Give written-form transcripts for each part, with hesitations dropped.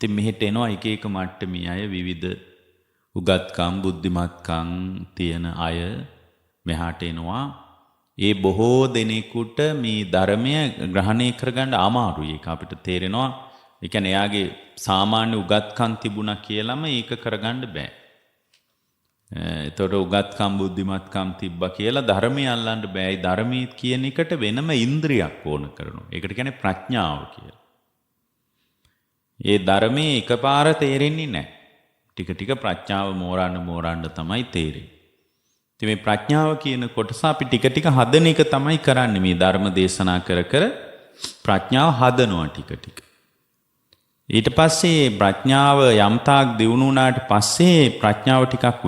ඉතින් මෙහෙට එනවා එක එක මට්ටමේ අය විවිධ උගත්කම් බුද්ධිමත්කම් තියෙන අය මෙහාට එනවා. ඒ බොහෝ දෙනෙකුට මේ ධර්මය ග්‍රහණය කරගන්න අමාරුයි. ඒක අපිට තේරෙනවා. ඒ කියන්නේ එයාගේ සාමාන්‍ය උගත්කම් තිබුණා කියලාම ඒක කරගන්න බෑ. ඒතකොට උගත්කම් බුද්ධිමත්කම් තිබ්බා කියලා ධර්මය අල්ලන්න බෑ. ඒ ධර්මී කියන එකට වෙනම ඉන්ද්‍රියක් ඕන කරනවා. ඒකට කියන්නේ ප්‍රඥාව කියලා. ඒ ධර්මයේ එකපාර තේරෙන්නේ නැහැ. ටික ටික ප්‍රඥාව මෝරන්න තමයි තේරෙන්නේ. ඉතින් මේ ප්‍රඥාව කියන කොටස අපි ටික ටික හදන එක තමයි කරන්නේ. මේ ධර්ම දේශනා කර ප්‍රඥාව හදනවා ටික ටික. ඊට පස්සේ ප්‍රඥාව යම්තාක් දියුණු වුණාට පස්සේ ප්‍රඥාව ටිකක්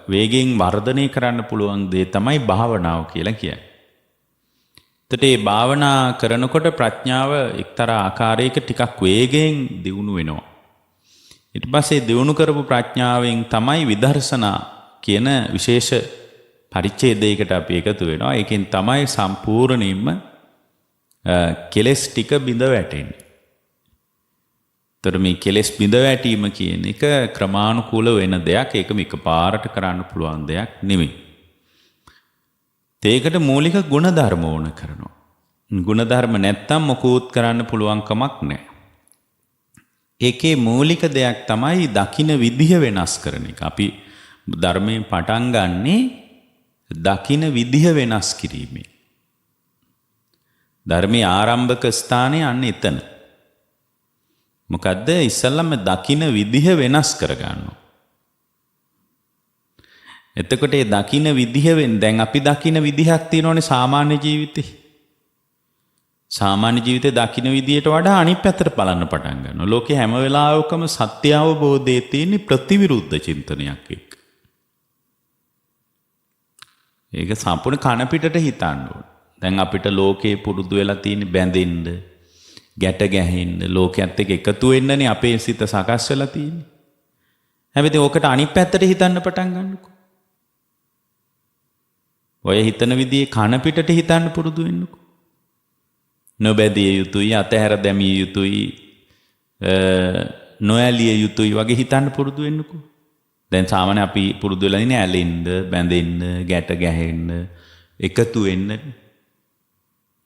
වේගෙන් වර්ධනය කරන්න පුළුවන් දේ තමයි භාවනාව කියලා කියන්නේ. එතකොට මේ භාවනා කරනකොට ප්‍රඥාව එක්තරා ආකාරයක ටිකක් වේගෙන් දියුණු වෙනවා. ඊට පස්සේ දියුණු කරපු ප්‍රඥාවෙන් තමයි විදර්ශනා කියන විශේෂ පරිච්ඡේදයකට අපි එකතු වෙනවා. ඒකෙන් තමයි සම්පූර්ණයෙන්ම කෙලස් ටික බිඳ වැටෙන්නේ. එතකොට මේ කෙලස් බිඳ වැටීම කියන එක ක්‍රමානුකූල වෙන දෙයක්. ඒක එකපාරට කරන්න පුළුවන් දෙයක් නෙමෙයි. ඒකට මූලික ගුණධර්ම ඕන කරනවා. ගුණධර්ම නැත්තම් මොකුත් කරන්න පුළුවන් කමක් නැහැ. ඒකේ මූලික දෙයක් තමයි දකින්න විදිහ වෙනස් කරන එක. අපි ධර්මයෙන් පටන් ගන්නේ දකින්න විදිහ වෙනස් කිරීමෙන්. ධර්මයේ ආරම්භක ස්ථානය අන්න එතන. මොකද්ද? ඉස්සල්ලාම දකින්න විදිහ වෙනස් කරගන්නවා. එතකොට ඒ දකින්න විදිහ දැන් අපි දකින්න විදිහක් තියෙනවනේ සාමාන්‍ය ජීවිතේ. සාමාන්‍ය ජීවිතේ දකින්න විදියට වඩා අනිත් පැත්තට බලන්න පටන් ගන්නවා. ලෝකේ හැම වෙලාවකම සත්‍ය අවබෝධයේ තියෙන ප්‍රතිවිරුද්ධ චින්තනයක් එක්ක. ඒක සම්පූර්ණ කන පිටට හිතන්න ඕන. දැන් අපිට ලෝකේ පුරුදු වෙලා තියෙන බැඳෙන්න, ගැට ගැහෙන්න, ලෝකයේත් එක්ක එකතු වෙන්නනේ අපේ සිත සකස් වෙලා තියෙන්නේ. හැබැයි ඕකට අනිත් පැත්තට හිතන්න පටන් ගන්නකො. ඔය හිතන විදිහේ කන පිටට හිතන්න පුරුදු වෙන්නකො. නොබැදිය යුතුයි, අතහැර දැමිය යුතුයි, නොඇලිය යුතුයි වගේ හිතන්න පුරුදු වෙන්නකො. දැන් සාමාන්‍ය අපි පුරුදු වෙලා ඉන්නේ ඇලෙන්න, බැඳෙන්න, ගැට ගැහෙන්න, එකතු වෙන්න.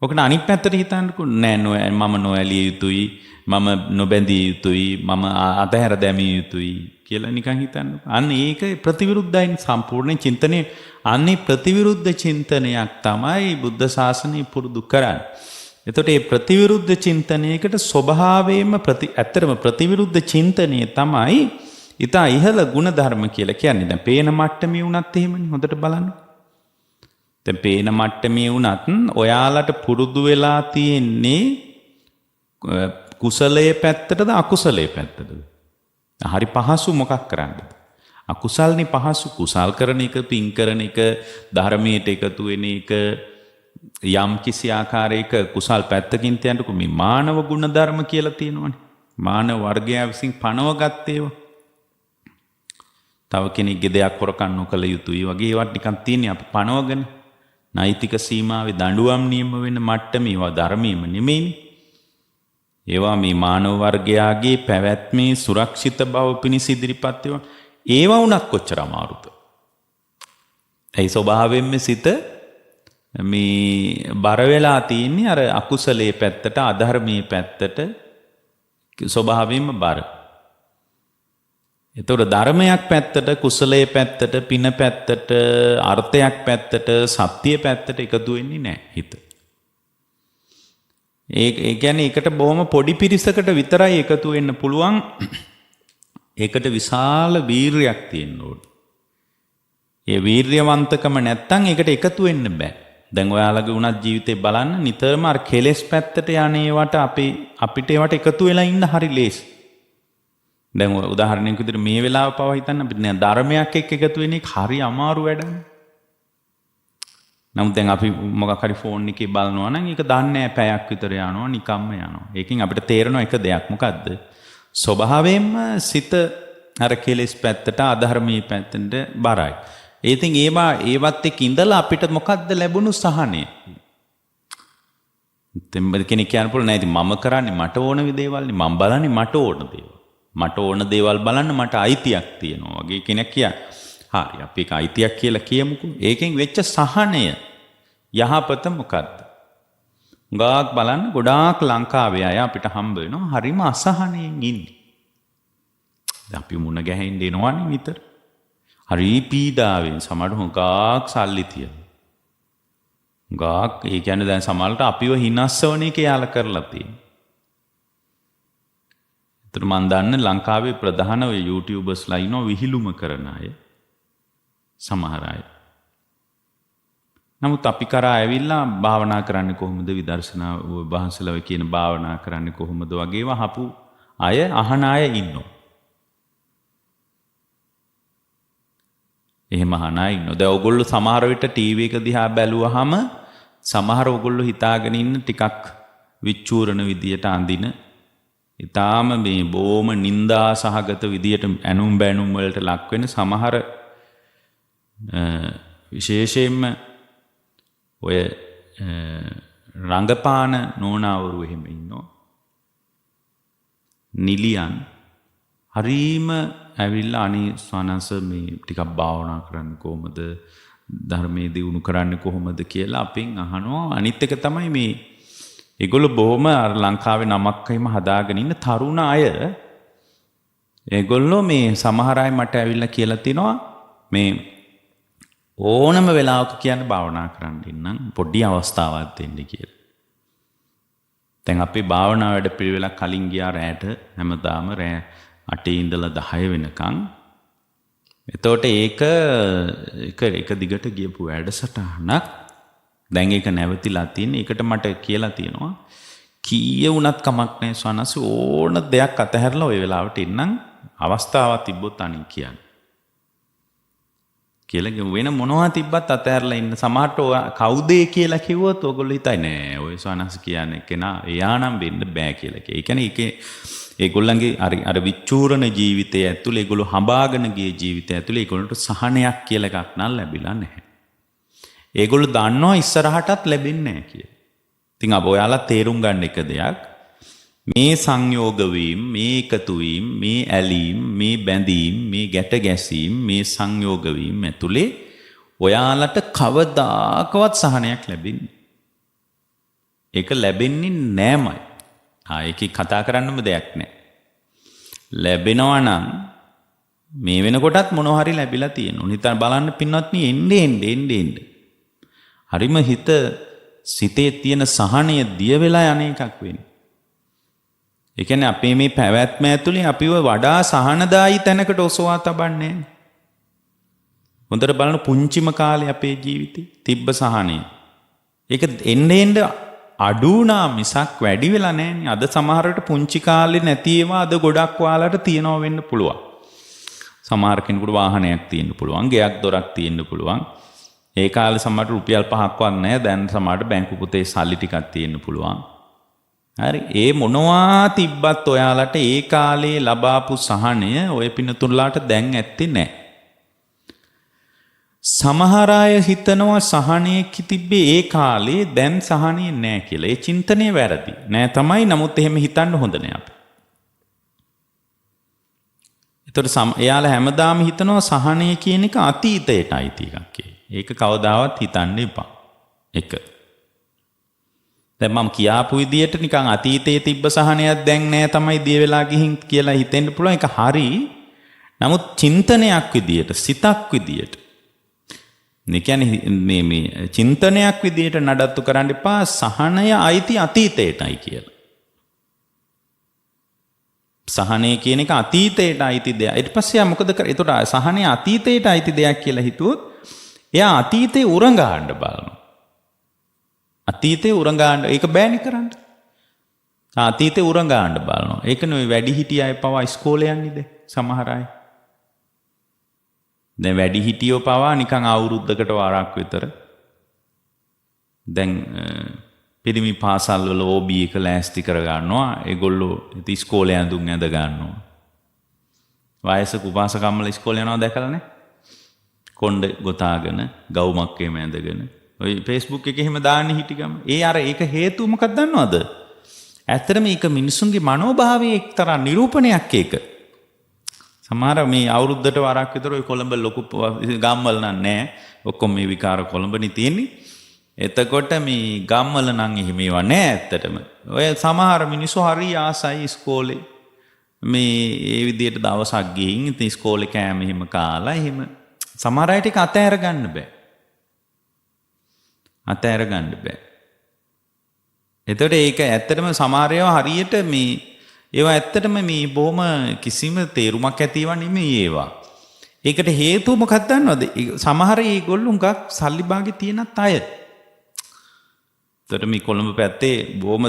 ඔකට අනිත් පැත්තට හිතන්නකො. නෑ මම නොඇලිය යුතුයි, මම නොබැඳිය යුතුයි, මම අතහැර දැමිය යුතුයි කියලා නිකන් හිතන්නකො. අන්න ඒක ප්‍රතිවිරුද්ධයි සම්පූර්ණ චින්තනයේ. අන්නේ ප්‍රතිවිරුද්ධ චින්තනයක් තමයි බුද්ධ ශාසනය පුරුදු කරන්නේ. එතකොට මේ ප්‍රතිවිරුද්ධ චින්තනයකට ස්වභාවයෙන්ම ඇත්තරම ප්‍රතිවිරුද්ධ චින්තනය තමයි ඊට ඉහළ ගුණධර්ම කියලා කියන්නේ. දැන් පේන මට්ටමේ වුණත් එහෙමනේ. හොඳට බලන්න. දැන් පේන මට්ටමේ වුණත් ඔයාලට පුරුදු වෙලා තියෙන්නේ කුසලයේ පැත්තටද අකුසලයේ පැත්තටද? හරි පහසු මොකක් කරන්නද? අකුසල්නේ පහසු. කුසල් කරන එක, පින් කරන එක, ධර්මයට එකතු වෙන එක, යම් කිසි ආකාරයක කුසල් පැත්තකින් තියන්නකො. මේ මානව ගුණ ධර්ම කියලා තියෙනවනේ. මානව වර්ගය විසින් පනවගත් ඒවා. තව කෙනෙක්ගේ දෙයක් හොරකම් නොකළ යුතුයි වගේ ඒවත් නිකන් තියෙන්නේ අපි පනවගෙන. නෛතික සීමාවේ දඬුවම් නියම වෙන මට්ටම ඒවා ධර්මයේම නෙමෙයිනේ. ඒවා මේ මානව වර්ගයාගේ පැවැත්මේ සුරක්ෂිත බව පිණිස ඉදිරිපත් ඒවා වුණත් කොච්චර අමාරුද? ඒ ස්වභාවයෙන්ම සිත මේ බර වෙලා තියෙන්නේ අර අකුසලයේ පැත්තට, අධර්මයේ පැත්තට ස්වභාවයෙන්ම බර. ඒතකොට ධර්මයක් පැත්තට, කුසලයේ පැත්තට, පින පැත්තට, අර්ථයක් පැත්තට, සත්‍ය පැත්තට එකතු වෙන්නේ නැහැ හිත. ඒ කියන්නේ ඒකට බොහොම පොඩි පිරිසකට විතරයි එකතු වෙන්න පුළුවන්. ඒකට විශාල වීරියක් තියෙන්න ඕනේ. ඒ වීර්යවන්තකම නැත්තම් ඒකට එකතු වෙන්න බෑ. දැන් ඔයාලගේ උනත් ජීවිතේ බලන්න නිතරම අර කෙලෙස් පැත්තට යන්නේවට අපිට ඒවට එකතු වෙලා ඉන්න හරි ලේසි. දැන් උදාහරණයක් විදිහට මේ වෙලාව පව හිතන්න අපිට නෑ ධර්මයක් එක්ක එකතු වෙන එක හරි අමාරු වැඩක්. නමුත් දැන් අපි මොකක් හරි ෆෝන් එකේ බලනවා නම් ඒක දන්නේ නෑ පැයක් විතර යනවා නිකම්ම යනවා. ඒකෙන් අපිට තේරෙන එක දෙයක් මොකද්ද? ස්වභාවයෙන්ම සිත අර කෙලෙස් පැත්තට, අධර්මී පැත්තට බරයි. ඉතින් ඒවත් එක්ක ඉඳලා අපිට මොකද්ද ලැබුණු සහනය? තෙම්බද කෙනෙක් කියන්න පුළුවන් නෑ ඉතින් මම කරන්නේ මට ඕන දේවල්නේ මම බලන්නේ මට ඕන දේවල්. මට ඕන දේවල් බලන්න මට අයිතියක් තියෙනවා වගේ කෙනෙක් කියයි. හරි අපි ඒක අයිතියක් කියලා කියමුකෝ. ඒකෙන් වෙච්ච සහනය යහපත මොකද්ද? ගාක් බලන්න ගොඩාක් ලංකාවේ අය අපිට හම්බ වෙනවා හරිම අසහනයෙන් ඉන්නේ. අපි මුණ ගැහෙන්න එනවනේ විතර. හරි පීඩාවෙන් සමහර හොඟාක් සල්ලි තියෙන. ගාක් ඒ කියන්නේ දැන් සමහරට අපිව හිනස්සවන එක යාල කරලා තියෙනවා. ඒතර මම දන්න ලංකාවේ ප්‍රධාන ඔය YouTubers ලා ඉන්නවා විහිළුම කරන අය. සමහර අය. නමුත් අපි කරා ඇවිල්ලා භාවනා කරන්නේ කොහොමද විදර්ශනා වහන්සේලා කියන භාවනා කරන්නේ කොහොමද වගේව අහපු අය අහන අය ඉන්නවා. එහෙම අහන අය ඉන්නවා. දැන් ඔයගොල්ලෝ සමහර විට ටීවී එක දිහා බැලුවාම සමහර ඔයගොල්ලෝ හිතාගෙන ඉන්න ටිකක් විචූරණ විදියට අඳින ඊටාම මේ බොම නිന്ദා සහගත විදියට ඇනුම් බැනුම් වලට ලක් වෙන සමහර විශේෂයෙන්ම ඔය රංගපාන නෝනාවරු එහෙම ඉන්නවා. නිලියන් හරීම ඇවිල්ලා අනේ ස්වානංශ මේ ටිකක් භාවනා කරන්න කොහොමද ධර්මයේ දියුණු කරන්න කොහොමද කියලා අපෙන් අහනවා. අනිත් එක තමයි මේ ඒගොල්ලෝ බොහොම ලංකාවේ නමක් එහෙම හදාගෙන ඉන්න තරුණ අය. ඒගොල්ලෝ මේ සමහර අය මට ඇවිල්ලා කියලා තිනවා මේ ඕනම වෙලාවක කියන්නේ භාවනා කරන්න ඉන්නම් පොඩි අවස්ථාවක් දෙන්න කියලා. දැන් අපි භාවනා වැඩ පිළිවෙලක් කලින් ගියා රැට හැමදාම රෑ 8 ඉඳලා 10 වෙනකන්. එතකොට ඒක දිගට ගියපු වැඩසටහනක්. දැන් ඒක නැවතිලා තියෙන. ඒකට මට කියලා තියෙනවා කීය වුණත් කමක් නැහැ ස්වානස් ඕන දෙයක් අතහැරලා ওই වෙලාවට ඉන්නම් අවස්ථාවක් තිබ්බොත් අනින් කියන්න. කියලා වෙන මොනවා තිබ්බත් අතහැරලා ඉන්න. සමහරට කවුද කියලා කිව්වොත් ඔයගොල්ලෝ හිතයි නෑ ඔය ස්වානස් කියන්නේ කෙනා එයානම් වෙන්න බෑ කියලා. ඒ කියන්නේ ඒගොල්ලන්ගේ අර විචූරණ ජීවිතය ඇතුළේ ඒගොල්ලෝ හඹාගෙන ගිය ජීවිතය ඇතුළේ ඒගොල්ලන්ට සහනයක් කියලා එකක් නම් ලැබිලා නැහැ. ඒගොල්ලෝ දන්නවා ඉස්සරහටත් ලැබෙන්නේ නැහැ කියලා. ඉතින් අප ඔයාලා තේරුම් ගන්න එක දෙයක් මේ සංයෝග වීම, මේ එකතු වීම, මේ ඇලීම්, මේ බැඳීම්, මේ ගැට ගැසීම්, මේ සංයෝග වීම ඇතුළේ ඔයාලට කවදාකවත් සහනයක් ලැබෙන්නේ. ඒක ලැබෙන්නේ නෑමයි. ඒකේ කතා කරන්නම දෙයක් නැහැ. ලැබෙනවා නම් මේ වෙනකොටත් මොනවා හරි ලැබිලා තියෙනවා. හිතන්න බලන්න පින්වත්නි එන්නේ. හරිම සිතේ තියෙන සහනය දිය වෙලා යන එකක් වෙන්නේ. ඒ කියන්නේ අපේ මේ පැවැත්ම ඇතුලේ අපිව වඩා සහනදායී තැනකට ඔසවා තබන්නේ. හොඳට බලන්න පුංචිම කාලේ අපේ ජීවිතේ තිබ්බ සහනය. ඒක එන්නේ අඩු වුණා මිසක් වැඩි වෙලා නැහැනේ. අද සමහරට පුංචි කාලේ නැති ඒවා අද ගොඩක් ඔයාලට තියනවා වෙන්න පුළුවන්. සමහර කෙනෙකුට වාහනයක් තියෙන්න පුළුවන්, ගෙයක් දොරක් තියෙන්න පුළුවන්. ඒ කාලේ සමහරට රුපියල් 5ක්වත් නැහැ. දැන් සමහරට බැංකු පොතේ සල්ලි ටිකක් තියෙන්න පුළුවන්. හරි. ඒ මොනවා තිබ්බත් ඔයාලට ඒ කාලේ ලබාපු සහනය ඔය පින්නතුන්ලාට දැන් ඇත්තේ නැහැ. සමහර අය හිතනවා සහනය තිබ්බේ ඒ කාලේ දැන් සහනය නැහැ කියලා. ඒ චින්තනය වැරදි. නෑ තමයි. නමුත් එහෙම හිතන්න හොඳ නෑ අපි. ඒතර එයාලා හැමදාම හිතනවා සහනය කියන එක අතීතයට අයිති එකක් කියලා. ඒක කවදාවත් හිතන්න එපා. එක. දැන් මම කියාපු විදියට නිකන් අතීතයේ තිබ්බ සහනයක් දැන් නෑ තමයි දිය වෙලා ගිහින් කියලා හිතෙන්න පුළුවන්. ඒක හරි. නමුත් චින්තනයක් විදියට, සිතක් විදියට මේ චින්තනයක් විදියට නඩත්තු කරන්න එපා සහනය අයිති අතීතයටයි කියලා. සහනය කියන එක අතීතයට අයිති දෙයක්. ඊට පස්සේ මොකද කරන්නේ? ඒතකොට සහනය අතීතයට අයිති දෙයක් කියලා හිතුවොත් එයා අතීතේ උරඟාන්න බලනවා. අතීතේ උරඟාන්න ඒක බෑනේ කරන්න. අතීතේ උරඟාන්න බලනවා. ඒකනේ ඔය වැඩි හිටිය අය පවා ඉස්කෝලේ යන්නේද සමහර අය. දැන් වැඩි හිටියෝ පවා නිකන් අවුරුද්දකට වරක් විතර දැන් පිරිමි පාසල් වල OB එක ලෑස්ති කර ගන්නවා. ඒගොල්ලෝ ඉස්කෝලේ ඇඳුම් ඇඳ ගන්නවා. වයසක උපාසකම්මල ඉස්කෝලේ යනවා දැකලා නේ. කොණ්ඩ ගොතාගෙන ගවුමක් එහෙම ඇඳගෙන ඔය Facebook එකේ එහෙම දාන්නේ හිටිගම. අර ඒක හේතුව මොකක්ද දන්නවද? ඇත්තටම මේක මිනිසුන්ගේ මනෝභාවයේ එක්තරා නිරූපණයක් ඒක. සමහර මේ අවුරුද්දට වරක් විතර ඔය කොළඹ ලොකු ගම්වල නැහැ. ඔක්කොම මේ විකාර කොළඹනේ තියෙන්නේ. එතකොට මේ ගම්වල නම් එහෙම ඒවා නැහැ ඇත්තටම. ඔය සමහර මිනිස්සු හරි ආසයි ඉස්කෝලේ. මේ ඒ විදිහට දවසක් ගිහින් ඉතින් ඉස්කෝලේ කෑම එහෙම කාලා එහෙම සමහර අයට ඒක අතහැර ගන්න බෑ. අතහැර ගන්න බෑ. එතකොට ඒක ඇත්තටම සමහර ඒවා හරියට මේ ඒවා ඇත්තටම මේ බොහොම කිසිම තේරුමක් ඇතිව නෙමෙයි ඒවා. ඒකට හේතුව මොකක්ද දන්නවද? සමහර ඒගොල්ලෝ හුඟක් සල්ලි භාගේ තියෙනත් අය. එතකොට මේ කොළඹ පැත්තේ බොහොම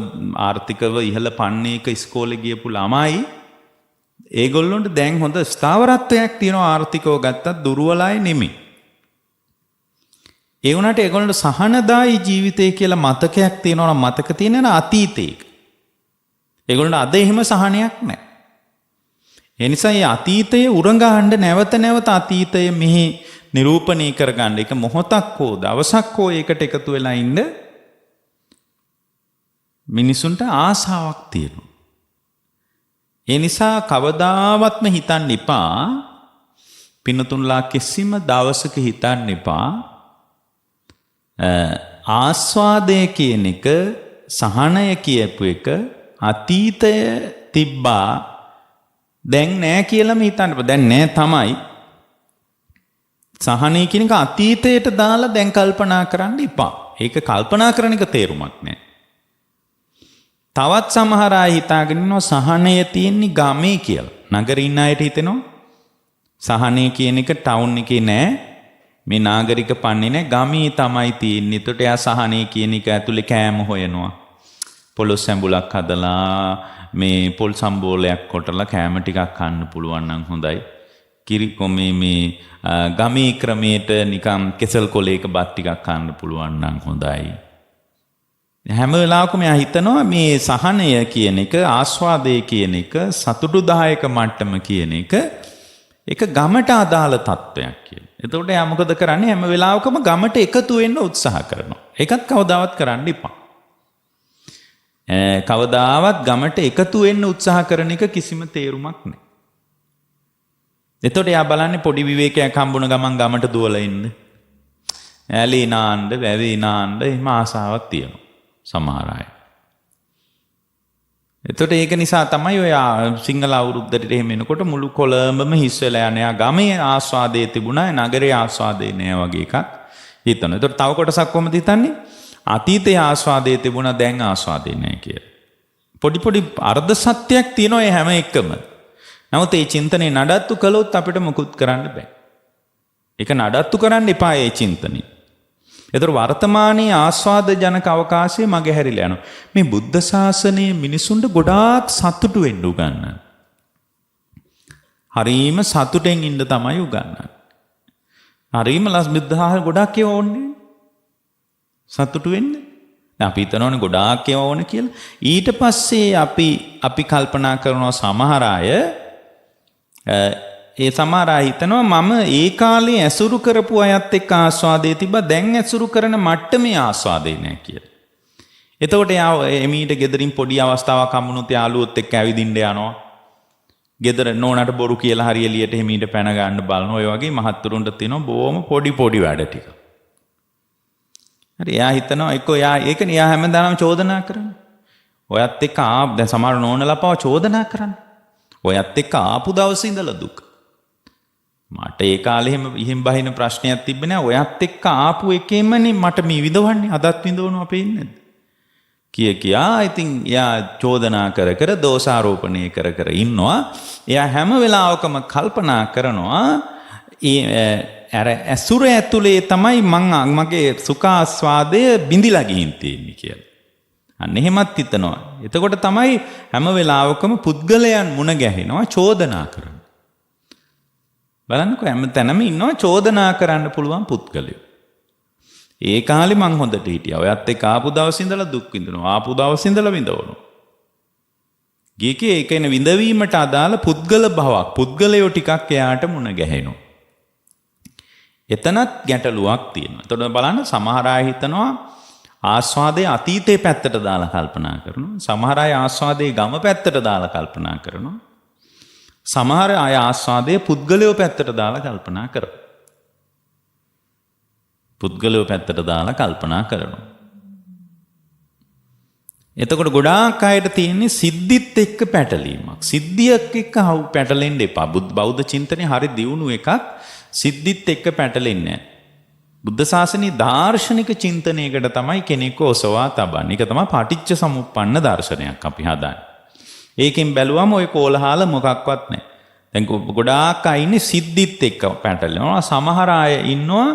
ආර්ථිකව ඉහළ පන්නේක ඉස්කෝලේ ගියපු ළමයි ඒගොල්ලොන්ට දැන් හොඳ ස්ථාවරත්වයක් තියෙනවා ආර්ථිකව ගත්තත් දුර්වල අය නෙමෙයි. ඒ වුණාට ඒගොල්ලන්ට සහනදායි ජීවිතය කියලා මතකයක් තියෙනවා නම් මතක තියෙන අතීතයක. ඒගොල්ලන්ට අද එහෙම සහනයක් නැහැ. ඒ නිසා මේ අතීතයේ උරඟහන්න නැවත නැවත අතීතය මෙහි නිරූපණය කරගන්න එක මොහොතක් හෝ දවසක් හෝ ඒකට එකතු වෙලා ඉන්න මිනිසුන්ට ආසාවක් තියෙනවා. ඒ නිසා කවදාවත්ම හිතන්න එපා පින්නතුන්ලා කිසිම දවසක හිතන්න එපා ආස්වාදය කියන එක සහනය කියපු එක අතීතය තිබ්බා දැන් නෑ කියලාම හිතන්න එපා. දැන් නෑ තමයි. සහනය කියන එක අතීතයට දාලා දැන් කල්පනා කරන්න එපා. ඒක කල්පනා කරන එක තේරුමක් නෑ. තවත් සමහර අය හිතාගෙන ඉන්නවා සහනය තියෙන්නේ ගමේ කියලා. නගරේ ඉන්න අයට හිතෙනවා සහනය කියන එක ටවුන් එකේ නෑ. මේ නාගරික පන්නේ නෑ ගමේ තමයි තියෙන්නේ. ඒකට එයා සහනය කියන එක ඇතුලේ කෑම හොයනවා. පොළොස් සැඹුලක් හදලා මේ පොල් සම්බෝලයක් කොටලා කෑම ටිකක් කන්න පුළුවන් නම් හොඳයි. කිරි කොමේ මේ ගමේ ක්‍රමයට නිකම් කෙසල් කොලයක බත් ටිකක් කන්න පුළුවන් නම් හොඳයි. හැම වෙලාවකම එයා හිතනවා මේ සහනය කියන එක ආස්වාදය කියන එක සතුටුදායක මට්ටම කියන එක ඒක ගමට අදාළ තත්වයක් කියලා. එතකොට එයා මොකද කරන්නේ? හැම වෙලාවකම ගමට එකතු වෙන්න උත්සාහ කරනවා. ඒකත් කවදාවත් කරන්න එපා. කවදාවත් ගමට එකතු වෙන්න උත්සාහ කරන එක කිසිම තේරුමක් නැහැ. එතකොට එයා බලන්නේ පොඩි විවේකයක් හම්බුන ගමන් ගමට දුවලා ඉන්න. ඇලී නාන්න, වැවී නාන්න එහෙම ආසාවක් තියෙනවා සමහර අය. එතකොට ඒක නිසා තමයි ඔය සිංහල අවුරුද්දට එහෙම එනකොට මුළු කොළඹම හිස් වෙලා යන. යා ගමේ ආස්වාදයේ තිබුණා, නගරේ ආස්වාදේ නෑ වගේ එකක් හිතනවා. එතකොට තව කොටසක් කොහොමද හිතන්නේ? අතීතයේ ආස්වාදයේ තිබුණා දැන් ආස්වාදේ නෑ කියලා. පොඩි පොඩි අර්ධ සත්‍යයක් තියෙනවා මේ හැම එකම. නමුත් මේ චින්තනේ නඩත්තු කළොත් අපිට මුකුත් කරන්න බෑ. ඒක නඩත්තු කරන්න එපා මේ චින්තනේ. ඒතර වර්තමානයේ ආස්වාද ජනක අවකාශයේ මගේ හැරිලා යනවා. මේ බුද්ධ ශාසනයේ මිනිසුන්ට ගොඩාක් සතුටු වෙන්න උගන්වනවා. හරීම සතුටෙන් ඉන්න තමයි උගන්වන්නේ. හරීම බුද්ධහා ගොඩාක් ඒවා ඕනේ. සතුටු වෙන්න. දැන් අපි හිතනවානේ ගොඩාක් ඒවා ඕනේ කියලා. ඊට පස්සේ අපි කල්පනා කරනවා සමහර අය ඒ සමහර අය හිතනවා මම ඒ කාලේ ඇසුරු කරපු අයත් එක්ක ආස්වාදේ තිබ්බා දැන් ඇසුරු කරන මට්ටමේ ආස්වාදේ නැහැ කියලා. එතකොට යා එමීට ගෙදරින් පොඩි අවස්ථාවක් හම්බුනොත් යාළුවොත් එක්ක ඇවිදින්න යනවා. ගෙදර නෝනට බොරු කියලා හරි එළියට එමීට පැන ගන්න බලනවා. ඔය වගේ මහත්තුරුන්ට තියෙනවා බොහොම පොඩි වැඩ ටික. හරි එයා හිතනවා එක්කෝ ඒකනේ එයා හැමදාම චෝදනා කරන්නේ. ඔයත් එක්ක දැන් සමහර නෝනලා පව චෝදනා කරන්නේ. ඔයත් එක්ක ආපු දවසේ ඉඳලා දුක. මට ඒ කාලේ එහෙම බහින ප්‍රශ්නයක් තිබ්බේ නෑ. ඔයත් එක්ක ආපු එකෙමනේ මට මේ විඳවන්නේ. අදත් විඳවනවා පේන්නේ නැද්ද? කියා ඉතින් එයා චෝදනා කර දෝෂාරෝපණය කර ඉන්නවා. එයා හැම වෙලාවකම කල්පනා කරනවා අර ඇසුර ඇතුලේ තමයි මගේ සුඛාස්වාදය බිඳිලා ගිහින් තියෙන්නේ කියලා. අන්න එහෙමත් හිතනවා. එතකොට තමයි හැම වෙලාවකම පුද්ගලයන් මුණ ගැහෙනවා චෝදනා කරනවා. බලන්නකෝ හැම තැනම ඉන්නවා චෝදනා කරන්න පුළුවන් පුද්ගලයෝ. ඒ කාලේ මං හොඳට හිටියා. ඔයත් එක්ක ආපු දවස් ඉඳලා දුක් විඳිනවා. ආපු දවස් ඉඳලා විඳවනවා. ගියකේ ඒකේන විඳවීමට අදාළ පුද්ගල භාවයක් පුද්ගලයෝ ටිකක් එයාට මුණ ගැහෙනවා. එතනත් ගැටලුවක් තියෙනවා. එතකොට බලන්න සමහර අය හිතනවා ආස්වාදයේ අතීතේ පැත්තට දාලා කල්පනා කරනවා. සමහර අය ආස්වාදයේ ගම පැත්තට දාලා කල්පනා කරනවා. සමහර අය ආස්වාදයේ පුද්ගලයෝ පැත්තට දාලා කල්පනා කරනවා. පුද්ගලයෝ පැත්තට දාලා කල්පනා කරනවා. එතකොට ගොඩාක් අයට තියෙන්නේ සිද්ධිත් එක්ක පැටලීමක්. සිද්ධියක් එක්ක පැටලෙන්න එපා. බෞද්ධ චින්තනයේ හරි දියුණු එකක් සිද්ධිත් එක්ක පැටලෙන්නේ නැහැ. බුද්ධ ශාසනයේ දාර්ශනික චින්තනයකට තමයි කෙනෙක්ව ඔසවා තබන්නේ. ඒක තමයි පටිච්ච සමුප්පන්න දර්ශනයක් අපි හදාන්නේ. ඒකෙන් බැලුවම ওই කෝලහල මොකක්වත් නැහැ. දැන් ගොඩාක් අය ඉන්නේ සිද්ධිත් එක්ක පැටලෙනවා. සමහර අය ඉන්නවා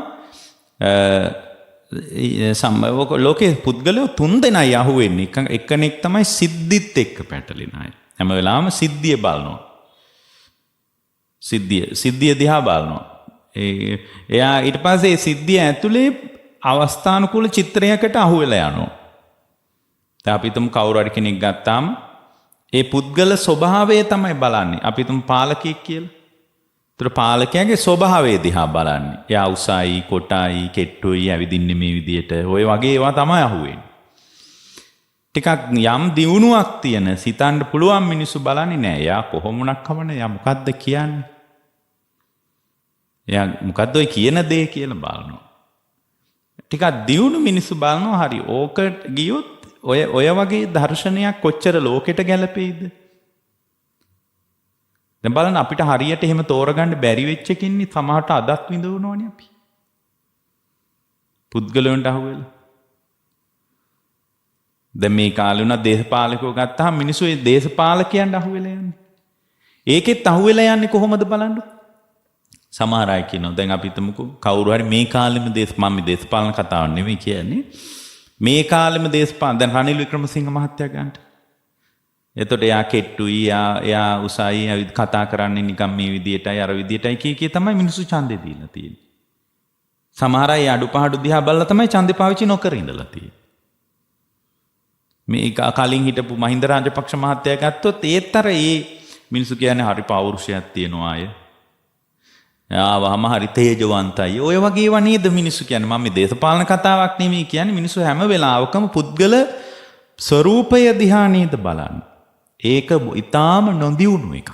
ලෝකේ පුද්ගලයෝ 3 දෙනයි අහුවෙන්නේ. එක්කෙනෙක් තමයි සිද්ධිත් එක්ක පැටලෙන අය. හැම වෙලාවෙම සිද්ධිය බලනවා. සිද්ධිය දිහා බලනවා. එයා ඊට පස්සේ සිද්ධිය ඇතුලේ අවස්ථානුකූල චිත්‍රයකට අහු වෙලා යනවා. දැන් අපි තුමු කවුරු හරි කෙනෙක් ගත්තාම ඒ පුද්ගල ස්වභාවය තමයි බලන්නේ. අපි තුමු පාලකයෙක් කියලා. ඒතර පාලකයාගේ ස්වභාවය දිහා බලන්නේ. එයා උසයි, කොටයි, කෙට්ටුයි, ඇවිදින්නේ මේ විදියට. ওই වගේ ඒවා තමයි අහුවෙන්නේ. ටිකක් යම් දියුණුවක් තියෙන සිතන්න පුළුවන් මිනිස්සු බලන්නේ නැහැ. එයා කොහොමුණක් කමන එයා මොකද්ද කියන්නේ? එයා මොකද්ද ඔය කියන දේ කියලා බලනවා. ටිකක් දියුණු මිනිස්සු බලනවා හරි ඕකට ගියොත් ඔය වගේ දර්ශනයක් කොච්චර ලෝකෙට ගැලපෙයිද? දැන් බලන්න අපිට හරියට එහෙම තෝරගන්න බැරි වෙච්ච එකකින්නේ සමහරට අදත් විඳවනෝනේ අපි. පුද්ගලයන්ට අහුවෙලා. දැන් මේ කාලේ උනා දේශපාලකයෝ ගත්තාම මිනිස්සු ඒ දේශපාලකයන්ට අහුවෙලා යන්නේ. ඒකෙත් අහුවෙලා යන්නේ කොහොමද බලන්න? සමහර අය කියනවා දැන් අපි හිතමුකෝ කවුරු හරි මේ කාලෙම මම දේශපාලන කතාවක් නෙමෙයි කියන්නේ. මේ කාලෙම දේශපාලන දැන් රනිල් වික්‍රමසිංහ මහත්තයා ගන්නට. එතකොට එයා කෙට්ටුයි එයා උසයි ඇවිත් කතා කරන්නේ නිකන් මේ විදියටයි අර විදියටයි කී තමයි මිනිස්සු ඡන්දේ දීලා තියෙන්නේ. සමහර අය අඩුපහඩු දිහා බලලා තමයි ඡන්දේ පාවිච්චි නොකර ඉඳලා තියෙන්නේ. මේ කලින් හිටපු මහින්ද රාජපක්ෂ මහත්තයා ගත්තොත් ඒත් අර ඒ මිනිස්සු කියන්නේ හරි පෞරුෂයක් තියෙනවා අය. ආවම හරි තේජවන්තයි. ඔය වගේ ඒවා නේද මිනිස්සු කියන්නේ. මම මේ දේශපාලන කතාවක් නෙමෙයි කියන්නේ. මිනිස්සු හැම වෙලාවකම පුද්ගල ස්වરૂපය දිහා නේද බලන්නේ. ඒක ඊටාම නොදියුණු එකක්.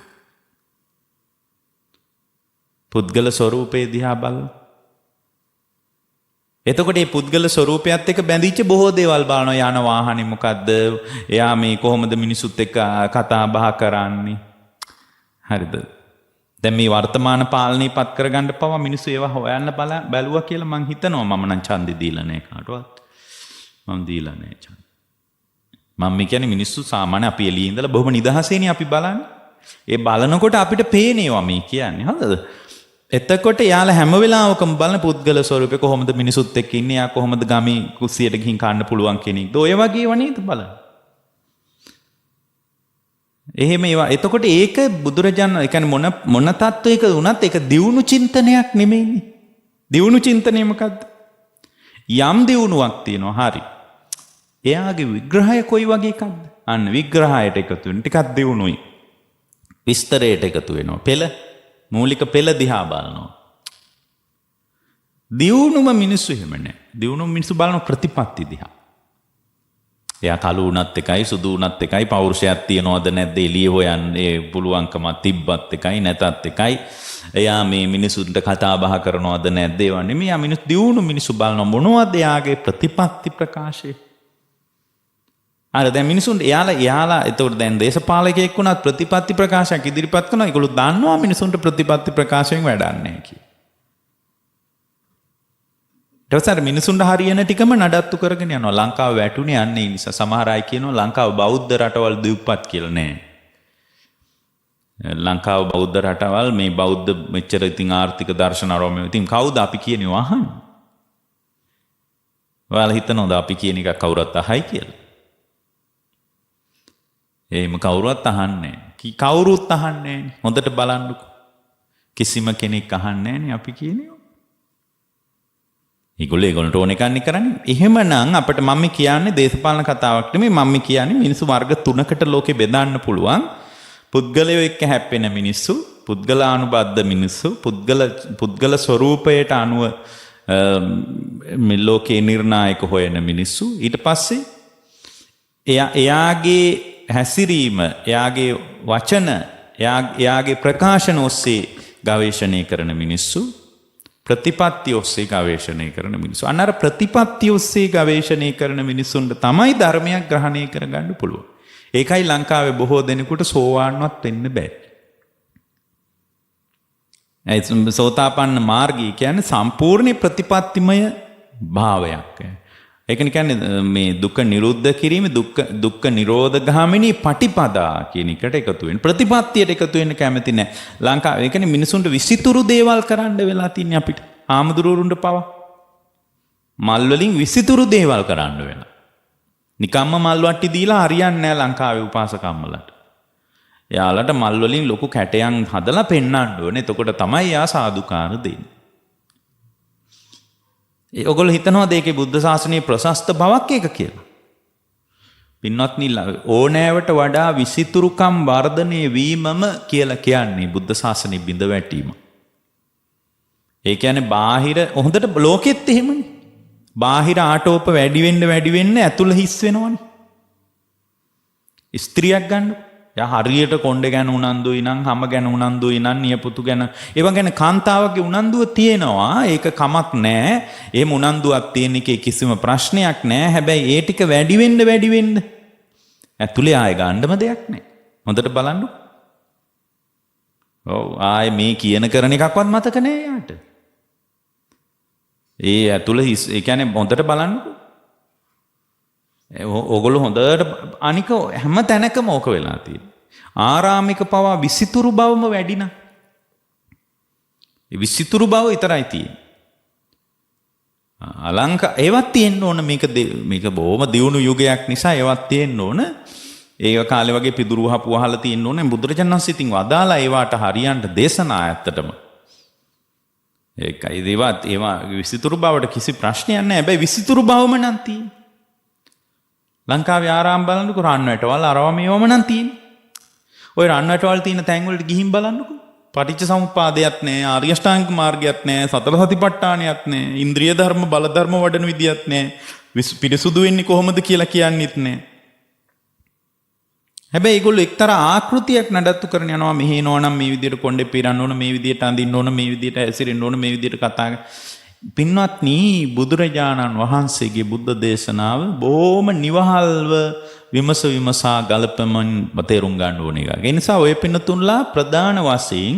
පුද්ගල ස්වરૂපය දිහා බලන. එතකොට මේ පුද්ගල ස්වરૂපයත් එක්ක බැඳිච්ච බොහෝ දේවල් බලනවා. යන වාහනේ මොකද්ද? එයා මේ කොහොමද මිනිසුත් එක්ක කතා බහ කරන්නේ? හරිද? දැන් මේ වර්තමාන පාලනය පත් කරගන්න පවා මිනිස්සු ඒවා හොයන්න බැලුවා කියලා මං හිතනවා. මම නම් ඡන්දෙ දීලා නැහැ කාටවත්. මම දීලා නැහැ ඡන්දෙ. මම කියන්නේ මිනිස්සු සාමාන්‍ය අපි එළියේ ඉඳලා බොහොම නිදහසේනේ අපි බලන්නේ. ඒ බලනකොට අපිට පේනේවා මේ කියන්නේ. හරිද? එතකොට යාලා හැම වෙලාවකම බලන පුද්ගල ස්වරූපේ කොහොමද මිනිසුත් එක්ක ඉන්නේ? යා කොහොමද ගමේ කුස්සියට ගිහින් කන්න පුළුවන් කෙනෙක්ද? ඔය වගේ ඒවා නේද බලන්නේ. එහෙම ඒවා එතකොට ඒක බුදුරජාණන් ඒ කියන්නේ මොන තත්වයක වුණත් ඒක දියුණු චින්තනයක් නෙමෙයිනේ. දියුණු චින්තනය මොකද්ද? යම් දියුණුවක් තියෙනවා හරි. එයාගේ විග්‍රහය කොයි වගේ එකක්ද? අන්න විග්‍රහයට එකතු වෙන ටිකක් දියුණුයි. විස්තරයට එකතු වෙනවා. පෙළ මූලික පෙළ දිහා බලනවා. දියුණුම මිනිස්සු එහෙම නැහැ. දියුණුම මිනිස්සු බලන ප්‍රතිපත්ති දිහා. එයා කළු උනත් එකයි සුදු උනත් එකයි පෞරුෂයක් තියනවද නැද්ද එළිය හොයන්නේ පුළුවන්කම තිබ්බත් එකයි නැතත් එකයි එයා මේ මිනිසුන්ට කතා බහ කරනවද නැද්ද ඒවා නෙමෙයි යා මිනිස් දියුණු මිනිස්සු බලන මොනවද එයාගේ ප්‍රතිපත්ති ප්‍රකාශය අර දැන් මිනිසුන්ට එයාලා එතකොට දැන් දේශපාලකයෙක් වුණත් ප්‍රතිපත්ති ප්‍රකාශයක් ඉදිරිපත් කරනවා ඒගොල්ලෝ දන්නවා මිනිසුන්ට ප්‍රතිපත්ති ප්‍රකාශයෙන් වැඩක් නැහැ කියලා ඊටසර මිනිසුන්ට හරියන ටිකම නඩත්තු කරගෙන යනවා ලංකාව වැටුනේ යන්නේ ඒ නිසා සමහර අය කියනවා ලංකාව බෞද්ධ රටවල් දීප්පත් කියලා නෑ ලංකාව බෞද්ධ රටවල් මේ බෞද්ධ මෙච්චර ඉතින් ආර්ථික දර්ශන ආරෝමය ඉතින් කවුද අපි කියන්නේ අහන්නේ ඔයාලා හිතනවද අපි කියන එක කවුරුත් අහයි කියලා එහෙම කවුරුත් අහන්නේ කවුරුත් අහන්නේ හොඳට බලන්නකෝ කිසිම කෙනෙක් අහන්නේ නෑනේ අපි කියන්නේ ඒගොල්ලන්ට ඕන එකක් කරන්නේ. එහෙමනම් අපිට මම කියන්නේ දේශපාලන කතාවක් නෙමෙයි මම කියන්නේ මිනිස්සු වර්ග තුනකට ලෝකෙ බෙදන්න පුළුවන්. පුද්ගලයෝ එක්ක හැප්පෙන මිනිස්සු, පුද්ගලානුබද්ධ මිනිස්සු පුද්ගල ස්වરૂපයට අනුව මේ ලෝකේ නිර්ණායක හොයන මිනිස්සු. ඊට පස්සේ එයාගේ හැසිරීම, එයාගේ වචන, එයාගේ ප්‍රකාශන ඔස්සේ ගවේෂණය කරන මිනිස්සු, ප්‍රතිපත්ති ඔස්සේ ගවේෂණය කරන මිනිස්සු. අන්න අර ප්‍රතිපත්ති ඔස්සේ ගවේෂණය කරන මිනිස්සුන්ට තමයි ධර්මයක් ග්‍රහණය කරගන්න පුළුවන්. ඒකයි ලංකාවේ බොහෝ දෙනෙකුට සෝවාන්වත් වෙන්න බෑ. සෝතාපන්න මාර්ගය කියන්නේ සම්පූර්ණ ප්‍රතිපත්තිමය භාවයක්. ඒක කියන්නේ මේ දුක්ඛ නිරුද්ධ කිරීම, දුක්ඛ නිරෝධ ගාමිනී පටිපදා කියන එකට එකතු වෙන. ප්‍රතිපත්තියට එකතු වෙන්න කැමති නැහැ. ලංකාවේ ඒ කියන්නේ මිනිසුන්ට විසිතුරු දේවල් කරන්න වෙලා තින්නේ අපිට. ආමුදුරුරුන්ට පවා මල් වලින් විසිතුරු දේවල් කරන්න වෙනවා. නිකම්ම මල් වට්ටි දීලා හරියන්නේ නැහැ ලංකාවේ උපාසකම්මලට. එයාලට මල් වලින් ලොකු කැටයන් හදලා පෙන්වන්න ඕනේ. එතකොට තමයි යා සාදුකාර දෙන්නේ. ඔයගොල්ලෝ හිතනවාද ඒකේ බුද්ධ ශාසනයේ ප්‍රශස්ත බවක් ඒක කියලා? පින්වත්නි, ඕනෑවට වඩා විසිතුරුකම් වර්ධනය වීමම කියලා කියන්නේ බුද්ධ ශාසනයේ බිඳ වැටීම. ඒ කියන්නේ බාහිර හොඳට ලෝකෙත් එහෙමනේ. බාහිර ආටෝප වැඩි වෙන්න ඇතුළ හිස් වෙනවනේ. ස්ත්‍රියක් ගන්න. යා හරියට කොණ්ඩේ ගැන උනන්දුයි නම්, හැම ගැන උනන්දුයි නම්, නියපොතු ගැන, ඒව ගැන කාන්තාවගේ උනන්දුව තියෙනවා. ඒක කමක් නැහැ. එහෙම උනන්දුවක් තියෙන එකේ කිසිම ප්‍රශ්නයක් නැහැ. හැබැයි ඒ ටික වැඩි වෙන්න ඇතුලේ ආයෙ ගන්නම දෙයක් නැහැ. හොඳට බලන්න. ඔව් ආයෙ මේ කියන කරන එකක්වත් මතක නැහැ යාට. ඒ ඇතුලේ ඒ කියන්නේ හොඳට බලන්නකෝ. ඕගොල්ලෝ හොඳට අනික හැම තැනකම ඕක වෙලා තියෙනවා. ආරාමික පවා විසිතුරු බවම වැඩි නම්. ඒ විසිතුරු බව විතරයි තියෙන්නේ. ඒවත් තියෙන්න ඕන. මේක බොහොම දියුණු යුගයක් නිසා ඒවත් තියෙන්න ඕන. ඒ කාලේ වගේ පිදුරු වහපු වහලා තියෙන්න ඕන. බුදුරජාණන් වහන්සේ ඉතින් වදාලා ඒවට හරියන්ට දේශනා ඇත්තටම. ඒකයි ඒවා විසිතුරු බවට කිසි ප්‍රශ්නයක් නැහැ. හැබැයි විසිතුරු බවම නම් තියෙන්නේ. ලංකාවේ ආරාම බලන්නකො, රන් වැටවල් අරව මේවම නම් තියෙන්නේ. ඔය රන් වැටවල් තියෙන තැන් වලට ගිහින් බලන්නකො. පටිච්ච සමුප්පාදයක් නැහැ, ආර්ය අෂ්ටාංගික මාර්ගයක් නැහැ, සතර සතිපට්ඨානයක් නැහැ, ඉන්ද්‍රිය ධර්ම බල ධර්ම වඩන විදියක් නැහැ. පිරිසුදු වෙන්නේ කොහොමද කියලා කියන්නෙත් නැහැ. හැබැයි ඒගොල්ලෝ එක්තරා ආකෘතියක් නඩත්තු කරන යනවා. මෙහෙ නෝනම් මේ විදියට කොණ්ඩේ පීරන්න ඕන, මේ විදියට අඳින්න ඕන, මේ විදියට ඇසිරෙන්න ඕන, මේ විදියට කතා කරන්න. පින්වත්නි, බුදුරජාණන් වහන්සේගේ බුද්ධ දේශනාව බොහොම නිවහල්ව විමසා ගලපමින් තේරුම් ගන්න ඕන එකක්. ඒ නිසා ඔය පින්නතුන්ලා ප්‍රධාන වශයෙන්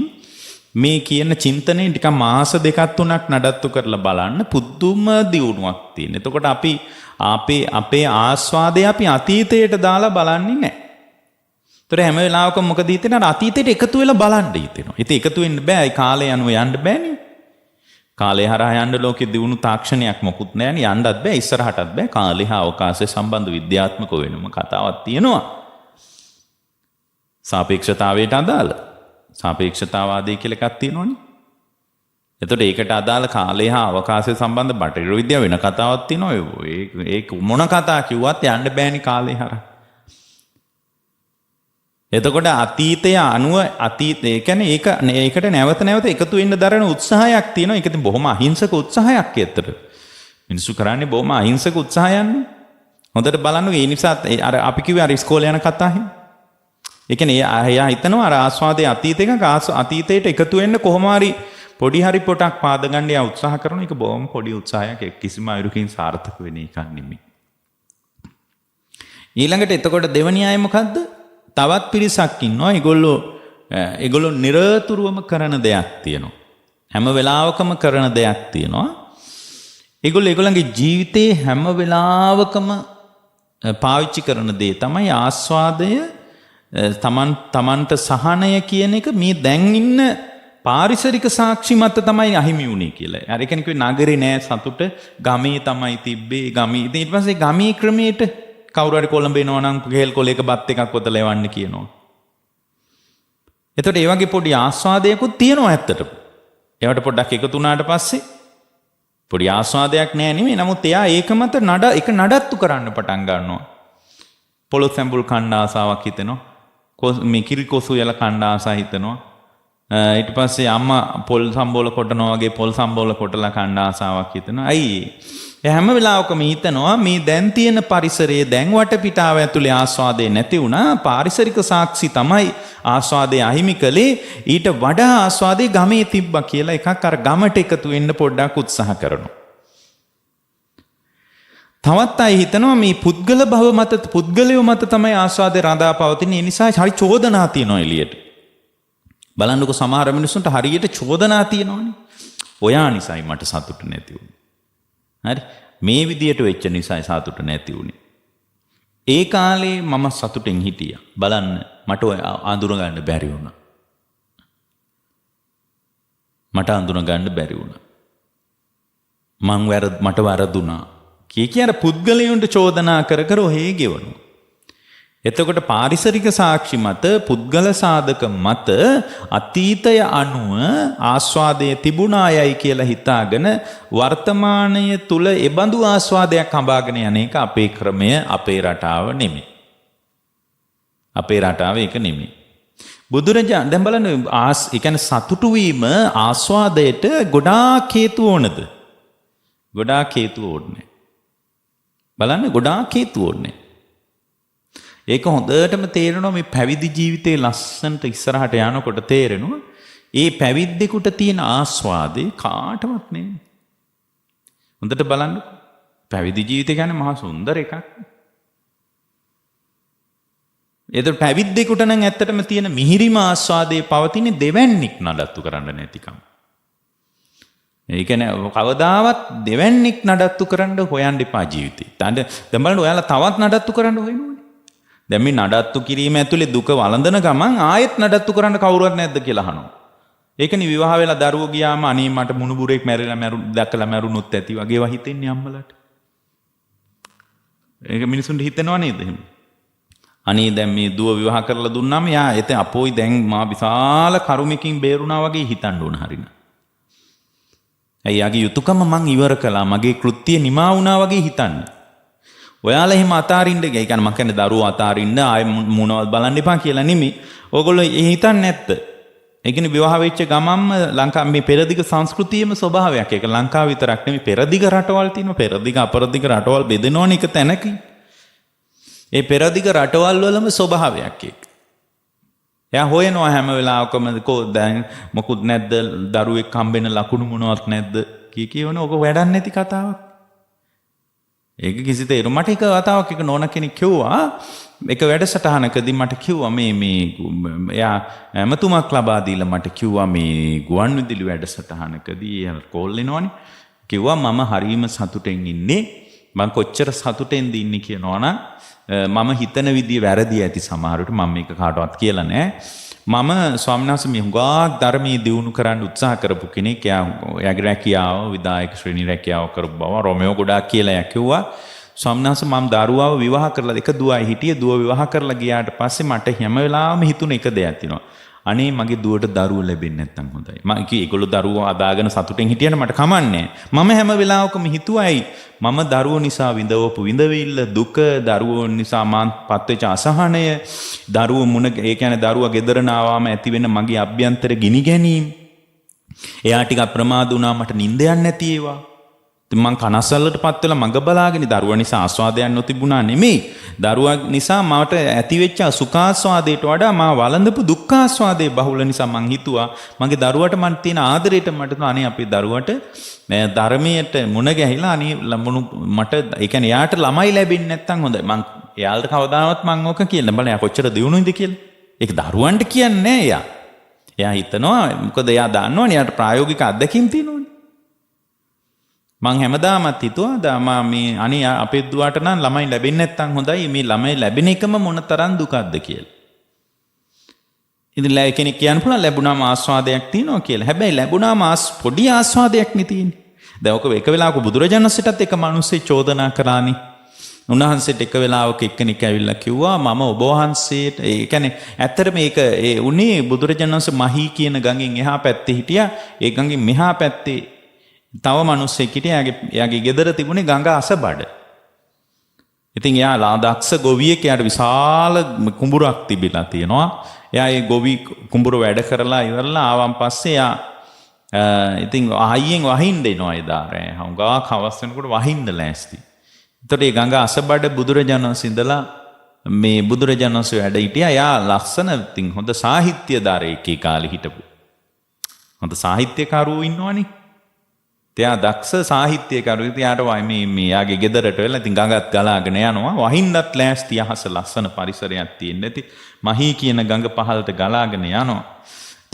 මේ කියන චින්තනයේ ටික මාස 2-3ක් නඩත්තු කරලා බලන්න පුදුම දියුණුවක් තියෙන. එතකොට අපි අපේ ආස්වාදය අපි අතීතයට දාලා බලන්නේ නැහැ. ඒතර හැම වෙලාවකම මොකද හිතෙන්නේ? අතීතයට එකතු වෙලා බලන්න හිතෙනවා. ඉතින් එකතු වෙන්න බෑ. ඒ කාලේ යනුව යන්න බෑනේ. කාලේ හරහා යන්න ලෝකෙ දියුණු තාක්ෂණයක් මොකුත් නැහැනේ. යන්නත් බෑ, ඉස්සරහටත් බෑ. කාලේ හා අවකාශය සම්බන්ධ විද්‍යාත්මක වෙනම කතාවක් තියෙනවා. සාපේක්ෂතාවයට අදාළ සාපේක්ෂතාවාදී කියලා එකක් තියෙනවනේ. එතකොට ඒකට අදාළ කාලේ හා අවකාශය සම්බන්ධ බටහිර විද්‍යාව වෙන කතාවක් තියෙනවා. ඒ මොන කතා කිව්වත් යන්න බෑනේ කාලේ හරහා. එතකොට අතීතය අනුව ඒ කියන්නේ ඒකට නැවත එකතු වෙන්න දරන උත්සාහයක් තියෙනවා. ඒක ඉතින් බොහොම අහිංසක උත්සාහයක් ඇත්තට. මිනිස්සු කරන්නේ බොහොම අහිංසක උත්සාහයන්. හොඳට බලන්න. ඒ නිසා අර අපි කිව්වේ අර ඉස්කෝලේ යන කතාවෙන්. ඒ කියන්නේ එයා හිතනවා අර ආස්වාදයේ අතීතයට එකතු වෙන්න කොහොම හරි පොඩි හරි පොටක් පාද ගන්න යා උත්සාහ කරන එක බොහොම පොඩි උත්සාහයක්. කිසිම අයුරකින් සාර්ථක වෙන්නේ එකක් නෙමෙයි. ඊළඟට එතකොට දෙවෙනි අය මොකද්ද? තවත් පිරිසක් ඉන්නවා. ඒගොල්ලෝ නිරතුරුවම කරන දෙයක් තියෙනවා. හැම වෙලාවකම කරන දෙයක් තියෙනවා. ඒගොල්ලන්ගේ ජීවිතේ හැම වෙලාවකම පාවිච්චි කරන දේ තමයි ආස්වාදය, තමන්ට සහනය කියන එක. මේ දැන් ඉන්න පාරිසරික සාක්ෂි මත තමයි අහිමි වුණේ කියලා. අර ඒ කියන්නේ නගරේ නෑ සතුට, ගමේ තමයි තිබ්බේ. ගමේ ඉතින් ඊට පස්සේ ගමේ ක්‍රමයට කවුරු හරි කොළඹ එනවා නම් ගෙල් කොලයක බත් එකක් ඔතලා එවන්න කියනවා. එතකොට ඒ වගේ පොඩි ආස්වාදයක්ත් තියෙනවා ඇත්තටම. ඒවට පොඩ්ඩක් එකතු වුණාට පස්සේ පොඩි ආස්වාදයක් නෑ නෙමෙයි. නමුත් එයා ඒක මත නඩත්තු කරන්න පටන් ගන්නවා. පොළොස් සැඹුල් කණ්ඩ ආසාවක් හිතෙනවා. මේ කිරි කොසු යල කණ්ඩ ආසා හිතෙනවා. ඊට පස්සේ අම්මා පොල් සම්බෝල කොටනවා වගේ පොල් සම්බෝල කොටලා කන්න ආසාවක් හිතෙනවා. අයි ඒ හැම වෙලාවකම හිතනවා මේ දැන් තියෙන පරිසරයේ දැන් වටපිටාව ඇතුලේ ආස්වාදේ නැති වුණා. පාරිසරික සාක්ෂි තමයි ආස්වාදේ අහිමි කළේ. ඊට වඩා ආස්වාදේ ගමේ තිබ්බා කියලා එකක් අර ගමට එකතු වෙන්න පොඩ්ඩක් උත්සාහ කරනවා. තවත් අය හිතනවා මේ පුද්ගල භව මත පුද්ගලයෝ මත තමයි ආස්වාදේ රඳා පවතින. ඒ නිසා හරි චෝදනා තියෙනවා එළියට. බලන්නකො සමහර මිනිස්සුන්ට හරියට චෝදනා තියෙනවනේ. ඔයා නිසායි මට සතුට නැති වුනේ. හරි මේ විදියට වෙච්ච නිසායි සතුට නැති වුනේ. ඒ කාලේ මම සතුටෙන් හිටියා. බලන්න මට අඳුර ගන්න බැරි වුණා. මට අඳුර ගන්න බැරි වුණා. මට වරදුනා. කියන පුද්ගලයන්ට චෝදනා කර කර ඔහේ ගෙවනවා. එතකොට පාරිසරික සාක්ෂි මත පුද්ගල සාධක මත අතීතය අනුව ආස්වාදයේ තිබුණායයි කියලා හිතාගෙන වර්තමානය තුල එබඳු ආස්වාදයක් හඹාගෙන යන එක අපේ ක්‍රමය, අපේ රටාව නෙමෙයි. අපේ රටාව ඒක නෙමෙයි. බුදුරජාණන් දැන් බලන්න ඒ කියන්නේ සතුටු වීම ආස්වාදයට ගොඩාක් හේතු ඕනද? ගොඩාක් හේතු ඕනේ. බලන්න ගොඩාක් හේතු ඕනේ. ඒක හොඳටම තේරෙනවා මේ පැවිදි ජීවිතේ ලස්සනට ඉස්සරහට යනකොට තේරෙනවා ඒ පැවිද්දෙකුට තියෙන ආස්වාදේ කාටවත් නෙමෙයි. හොඳට බලන්න පැවිදි ජීවිතය කියන්නේ මහා සුන්දර එකක්. ඒතර පැවිද්දෙකුට නම් ඇත්තටම තියෙන මිහිරිම ආස්වාදේ පවතින දෙවන්නේක් නඩත්තු කරන්න නැතිකම. ඒ කියන්නේ කවදාවත් දෙවන්නේක් නඩත්තු කරන්න හොයන්න එපා ජීවිතේ. දැන් බලන්න ඔයාලා තවත් නඩත්තු කරන්න හොයනවනේ. දැන් මේ නඩත්තු කිරීම ඇතුලේ දුක වළඳන ගමන් ආයෙත් නඩත්තු කරන්න කවුරුවත් නැද්ද කියලා අහනවා. ඒකනේ විවාහ වෙලා දරුවෝ ගියාම අනේ මට මුණුබුරෙක් දැකලා මැරුණොත් ඇති වගේ ඒවා හිතෙන්නේ අම්මලාට. ඒක මිනිසුන්ට හිතෙනව නේද එහෙම? අනේ දැන් මේ දුව විවාහ කරලා දුන්නාම යා එතන අපෝයි දැන් මා විශාල කරුමකින් බේරුණා වගේ හිතන්න ඕන හරින. ඇයි යාගේ යුතුයකම මං ඉවර කළා මගේ කෘත්‍ය නිමා වුණා වගේ හිතන්න. ඔයාලා එහෙම අතාරින්න ගියා. ඒ කියන්නේ මම කියන්නේ දරුවෝ අතාරින්න ආයෙ මොනවද බලන්න එපා කියලා නෙමෙයි. ඕගොල්ලෝ හිතන්නේ නැත්ද? ඒ කියන්නේ විවාහ වෙච්ච ගමන්ම ලංකාවේ මේ පෙරදිග සංස්කෘතියේම ස්වභාවයක්. ඒක ලංකාව විතරක් නෙමෙයි පෙරදිග රටවල් තියෙනවා. පෙරදිග අපරදිග රටවල් බෙදෙනවනේ එක තැනකින්. ඒ පෙරදිග රටවල් වලම ස්වභාවයක් ඒක. එයා හොයනවා හැම වෙලාවකම දැන් මොකුත් නැද්ද දරුවෙක් හම්බෙන්න ලකුණු මොනවත් නැද්ද කියවන ඕක වැඩක් නැති කතාවක්. ඒක කිසි තේරුම් මට එක වතාවක් එක නෝන කෙනෙක් කිව්වා එක වැඩසටහනකදී මට කිව්වා මේ එයා ඇමතුමක් ලබා දීලා මට කිව්වා මේ ගුවන් විදුලි වැඩසටහනකදී කෝල් එනවනේ කිව්වා මම හරීම සතුටෙන් ඉන්නේ මම කොච්චර සතුටෙන්ද ඉන්නේ කියනවනම් මම හිතන විදිය වැරදි ඇති සමහරවිට මම මේක කාටවත් කියලා නෑ මම ස්වාමීන් වහන්සේ මේ හුඟක් ධර්මයේ දියුණු කරන්න උත්සාහ කරපු කෙනෙක් එයාගේ රැකියාව විදායක ශ්‍රේණි රැකියාව කරපු බව රොමෙෝ ගොඩාක් කියලා එයා කිව්වා ස්වාමීන් වහන්සේ මම දරුවාව විවාහ කරලා එක දුවයි හිටියේ දුව විවාහ කරලා ගියාට පස්සේ මට හැම වෙලාවෙම හිතුණ එක දෙයක් තියෙනවා අනේ මගේ දුවට දරුවෝ ලැබෙන්නේ නැත්තම් හොඳයි මම කිව්වේ ඒගොල්ලෝ දරුවෝ අදාගෙන සතුටින් හිටියන මට කමන්නේ මම හැම වෙලාවකම හිතුවයි මම දරුවෝ නිසා විඳවපු විඳවිල්ල දුක දරුවෝ නිසා මාත් පත්වෙච්ච අසහනය දරුවෝ ඒ කියන්නේ දරුවා ගෙදර නාවාම ඇති වෙන මගේ අභ්‍යන්තර ගිනි ගැනීම එයා ටිකක් ප්‍රමාද වුණා මට නිින්ද යන්නේ නැති ඒවා මං කනස්සල්ලටපත් වෙලා මඟ බලාගෙන දරුවා නිසා ආස්වාදයක් නොතිබුණා නෙමෙයි දරුවා නිසා මට ඇතිවෙච්ච සුඛාස්වාදයට වඩා මා වළඳපු දුක්ඛාස්වාදයේ බහුල නිසා මං හිතුවා මගේ දරුවට මන් තියෙන ආදරයට මට අනේ අපේ දරුවට ධර්මයට මුණ ගැහිලා අනේ මට ඒ කියන්නේ යාට ළමයි ලැබෙන්නේ නැත්තම් හොඳයි මං එයාලට කවදාවත් මං ඕක කියලා බලන්න එයා කොච්චර දියුණුයිද කියලා ඒක දරුවන්ට කියන්නේ එයා හිතනවා මොකද එයා දන්නවනේ එයාට ප්‍රායෝගික අත්දැකීම් තියෙනවනේ මං හැමදාමත් හිතුවා මේ අනේ අපේ දුවට නම් ළමයි ලැබෙන්නේ නැත්තම් හොඳයි මේ ළමයි ලැබෙන එකම මොන තරම් දුකක්ද කියලා. ඉතින් කෙනෙක් කියන්න පුළුවන් ලැබුණාම ආස්වාදයක් තියෙනවා කියලා. හැබැයි ලැබුණාම පොඩි ආස්වාදයක් නේ තියෙන්නේ. දැන් ඔක එක වෙලාවක බුදුරජාණන් වහන්සේටත් එක මිනිස්සෙක් චෝදනා කරානේ. උන්වහන්සේට එක වෙලාවක එක්කෙනෙක් ඇවිල්ලා කිව්වා මම ඔබ වහන්සේට ඒ කියන්නේ ඇත්තට මේක ඒ උනේ බුදුරජාණන් වහන්සේ මහී කියන ගඟෙන් එහා පැත්තේ හිටියා. ඒ ගඟෙන් මෙහා පැත්තේ තව මිනිස්සෙක් හිටියා එයාගේ ගෙදර තිබුණේ ගඟ අසබඩ. ඉතින් එයා දක්ෂ ගොවියෙක් එයාට විශාල කුඹුරක් තිබිලා තියෙනවා. එයා ඒ ගොවි කුඹුර වැඩ කරලා ඉවරලා ආවන් පස්සේ එයා ඉතින් ආයියෙන් වහින්න එනවා එදා රෑ. හුඟා කවස් වෙනකොට වහින්න ලෑස්ති. එතකොට මේ ගඟ අසබඩ බුදුරජාණන් වහන්සේ ඉඳලා මේ බුදුරජාණන් වහන්සේ වැඩ හිටියා. එයා ලස්සන ඉතින් හොඳ සාහිත්‍යදාරයෙක් ඒ කාලේ හිටපු. හොඳ සාහිත්‍යකාරවෝ ඉන්නවනේ. එයා දක්ෂ සාහිත්‍යකාරයෙක්. එයාට මේ යාගේ ගෙදරට වෙලා ඉතින් ගඟත් ගලාගෙන යනවා. වහින්නත් ලෑස්ති අහස ලස්සන පරිසරයක් තියෙන. ඉතින් මහී කියන ගඟ පහළට ගලාගෙන යනවා.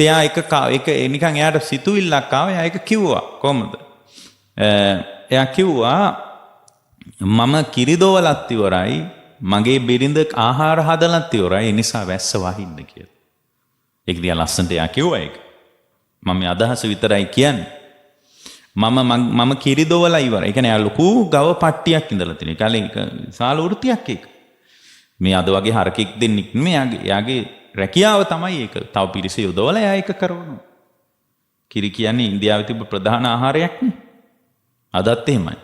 එයා එක නිකන් එයාට සිතුවිල්ලක් ආවා. එයා ඒක කිව්වා කොහොමද? එයා කිව්වා මම කිරිදොවලත් ඉවරයි. මගේ බිරිඳ ආහාර හදලත් ඉවරයි. ඒ නිසා වැස්ස වහින්න කියලා. ඒක දිහා ලස්සනට එයා කිව්වා ඒක. මම මේ අදහස විතරයි කියන්නේ. මම කිරිදොවලා ඉවරයි. ඒ කියන්නේ ලොකු ගව පට්ටියක් ඉඳලා තියෙන. ඒකලේ විශාල වෘතියක් ඒක. මේ අද වගේ හරකෙක් දෙන්නෙක් නෙමෙයි. යාගේ රැකියාව තමයි ඒක. තව පිරිස යොදවලා එයා ඒක කරනවා. කිරි කියන්නේ ඉන්දියාවේ තිබ්බ ප්‍රධාන ආහාරයක් නේ. අදත් එහෙමයි.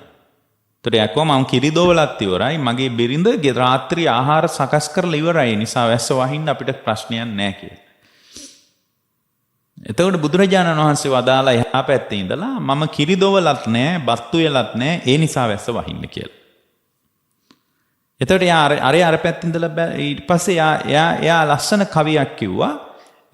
ඒතර යකෝ මම කිරිදොවලත් ඉවරයි. මගේ බිරිඳ රාත්‍රී ආහාර සකස් කරලා ඉවරයි. ඒ නිසා වැස්ස වහින්න අපිට ප්‍රශ්නයක් නැහැ කියලා. එතකොට බුදුරජාණන් වහන්සේ වදාලා එහා පැත්තේ ඉඳලා මම කිරිදොවලත් නැහැ, බත්තු වෙලත් නැහැ. ඒ නිසා වැස්ස වහින්න කියලා. එතකොට අර පැත්තේ ඉඳලා ඊට පස්සේ එයා ලස්සන කවියක් කිව්වා.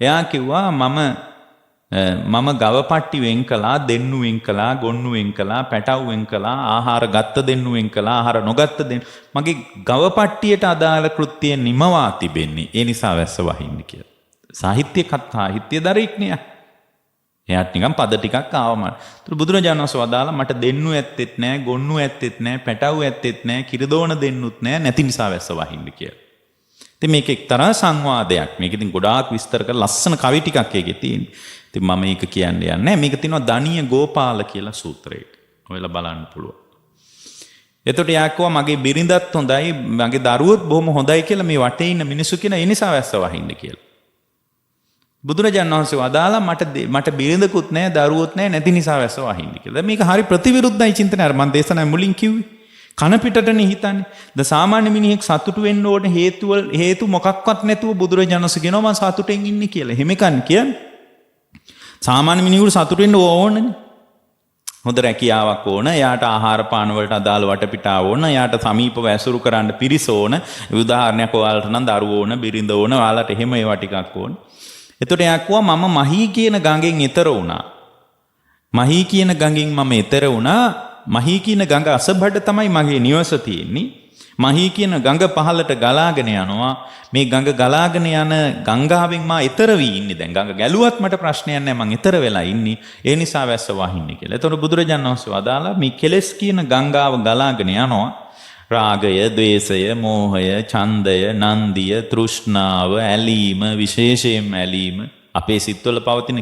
එයා කිව්වා මම ගවපට්ටි වෙන් කළා, දෙන්නු වෙන් කළා, ගොන්නු වෙන් කළා, පැටව් වෙන් කළා, ආහාර ගත්ත දෙන්නු වෙන් කළා, ආහාර නොගත්ත දෙන්නු. මගේ ගවපට්ටියට අදාළ කෘත්‍යය නිමවා තිබෙන්නේ. ඒ නිසා වැස්ස වහින්න කියලා. සාහිත්‍යදරෙක් නේ. එයාට නිකන් පද ටිකක් ආවම. ඒතර බුදුරජාණන් වහන්සේ වදාලා මට දෙන්නු ඇත්තෙත් නැහැ, ගොන්නු ඇත්තෙත් නැහැ, පැටව් ඇත්තෙත් නැහැ, කිරිදෝන දෙන්නුත් නැහැ, නැති නිසා වැස්ස වහින්න කියලා. ඉතින් මේක එක්තරා සංවාදයක්. මේක ඉතින් ගොඩාක් විස්තර කරලා ලස්සන කවි ටිකක් ඒකේ තියෙනවා. ඉතින් මම මේක කියන්නේ නැහැ. මේක තියෙනවා දණිය ගෝපාල කියලා සූත්‍රයක. ඔයලා බලන්න පුළුවන්. එතකොට යාකෝ මගේ බිරිඳත් හොඳයි, මගේ දරුවොත් බොහොම හොඳයි කියලා මේ වටේ ඉන්න මිනිස්සු කියන ඒ නිසා වැස්ස වහින්න කියලා. බුදුරජාණන් වහන්සේ වදාලා මට බිරිඳකුත් නැහැ, දරුවොත් නැහැ, නැති නිසා වැස්ස වහින්න කියලා. මේක හරි ප්‍රතිවිරුද්ධයි චින්තනය. අර මම දේශනාවේ මුලින් කිව්වේ. කන පිටටනේ හිතන්නේ. ද සාමාන්‍ය මිනිහෙක් සතුටු වෙන්න ඕනේ හේතු මොකක්වත් නැතුව බුදුරජාණන් වහන්සේ කියනවා මම සතුටෙන් ඉන්නේ කියලා. එහෙම කියන්නේ. සාමාන්‍ය මිනිහෙකුට සතුටු වෙන්න ඕනනේ. හොඳ රැකියාවක් ඕන, එයාට ආහාර පාන වලට අදාළ වටපිටාව ඕන, එයාට සමීපව ඇසුරු කරන්න පිරිස ඕන. උදාහරණයක් ඔයාලට නම් දරුවෝ ඕන, බිරිඳ ඕන, ඔයාලට එහෙම ඒවා ටිකක් ඕන. එතකොට එයා කිව්වා මම මහී කියන ගඟෙන් එතර වුණා. මහී කියන ගඟෙන් මම එතර වුණා. මහී කියන ගඟ අසබඩ තමයි මගේ නිවස තියෙන්නේ. මහී කියන ගඟ පහළට ගලාගෙන යනවා. මේ ගඟ ගලාගෙන යන ගංගාවෙන් මා එතර වී ඉන්නේ. දැන් ගඟ ගැලුවත් මට ප්‍රශ්නයක් නැහැ. මං එතර වෙලා ඉන්නේ. ඒ නිසා වැස්ස වහින්නේ කියලා. එතකොට බුදුරජාණන් වහන්සේ වදාලා මේ කෙලෙස් කියන ගංගාව ගලාගෙන යනවා. රාගය, ද්වේෂය, මෝහය, ඡන්දය, නන්දිය, තෘෂ්ණාව, ඇලීම, විශේෂයෙන්ම ඇලීම, අපේ සිත්වල පවතින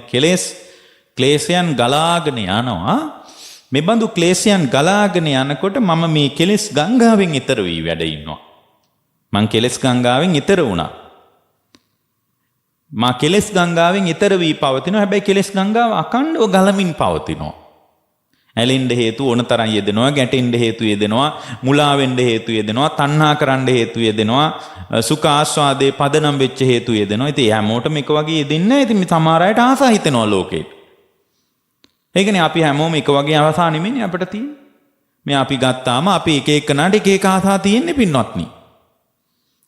ක්ලේශයන් ගලාගෙන යනවා. මේ බඳු ක්ලේශයන් ගලාගෙන යනකොට මම මේ කෙලෙස් ගංගාවෙන් ඈතර වී වැඩ ඉන්නවා. මං කෙලෙස් ගංගාවෙන් ඈතර වුණා. මා කෙලෙස් ගංගාවෙන් ඈතර වී පවතිනවා. හැබැයි කෙලෙස් ගංගාව අකණ්ඩව ගලමින් පවතිනවා. ඇලෙන්න හේතු ඕන තරම් යෙදෙනවා, ගැටෙන්න හේතු යෙදෙනවා, මුලා වෙන්න හේතු යෙදෙනවා, තණ්හා කරන්න හේතු යෙදෙනවා, සුඛ ආස්වාදේ පදනම් වෙච්ච හේතු යෙදෙනවා. ඉතින් හැමෝටම එක වගේ යෙදෙන්නේ නැහැ. ඉතින් සමහර අයට ආසා හිතෙනවා ලෝකෙට. ඒකනේ අපි හැමෝම එක වගේ ආසා නෙමෙයි අපිට තියෙන්නේ. මේ අපි ගත්තාම අපි එක එකනට එක එක ආසා තියෙන්නේ පින්වත්නි.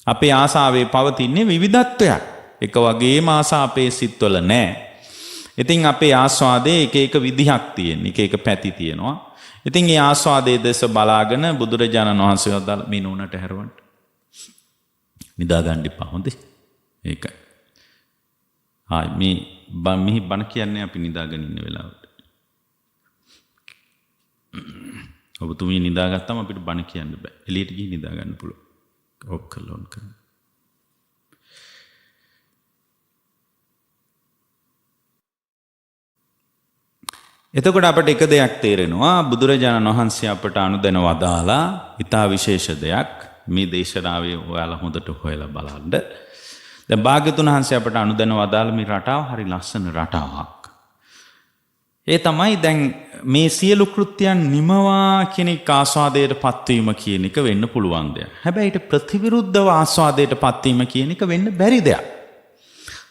අපේ ආසාවේ පවතින්නේ විවිධත්වයක්. එක වගේම ආසා අපේ සිත්වල නැහැ. ඉතින් අපේ ආස්වාදයේ එක එක විදිහක් තියෙන, එක එක පැති තියෙනවා. ඉතින් මේ ආස්වාදයේ දෙස බලාගෙන බුදුරජාණන් වහන්සේ වදාළ මේ නුනට හැරවන්න. නිදා ගන්න එපා හොඳේ. ඒකයි. මේ බණ කියන්නේ අපි නිදාගෙන ඉන්න වෙලාවට. ඔබතුමිය නිදාගත්තම අපිට බණ කියන්න බෑ. එළියට ගිහින් නිදා ගන්න පුළුවන්. ඔක්කොලොන් කරන්න. එතකොට අපට එක දෙයක් තේරෙනවා. බුදුරජාණන් වහන්සේ අපට අනුදැන වදාලා ඊටා විශේෂ දෙයක් මේ දේශනාවේ ඔයාලා හොඳට හොයලා බලන්න. දැන් භාග්‍යතුන් වහන්සේ අපට අනුදැන වදාළ මේ රටාව හරි ලස්සන රටාවක්. ඒ තමයි දැන් මේ සියලු කෘත්‍යයන් නිමවා කෙනෙක් ආස්වාදයට පත්වීම කියන එක වෙන්න පුළුවන් දෙයක්. හැබැයි ඊට ප්‍රතිවිරුද්ධව ආස්වාදයට පත්වීම කියන එක වෙන්න බැරි දෙයක්.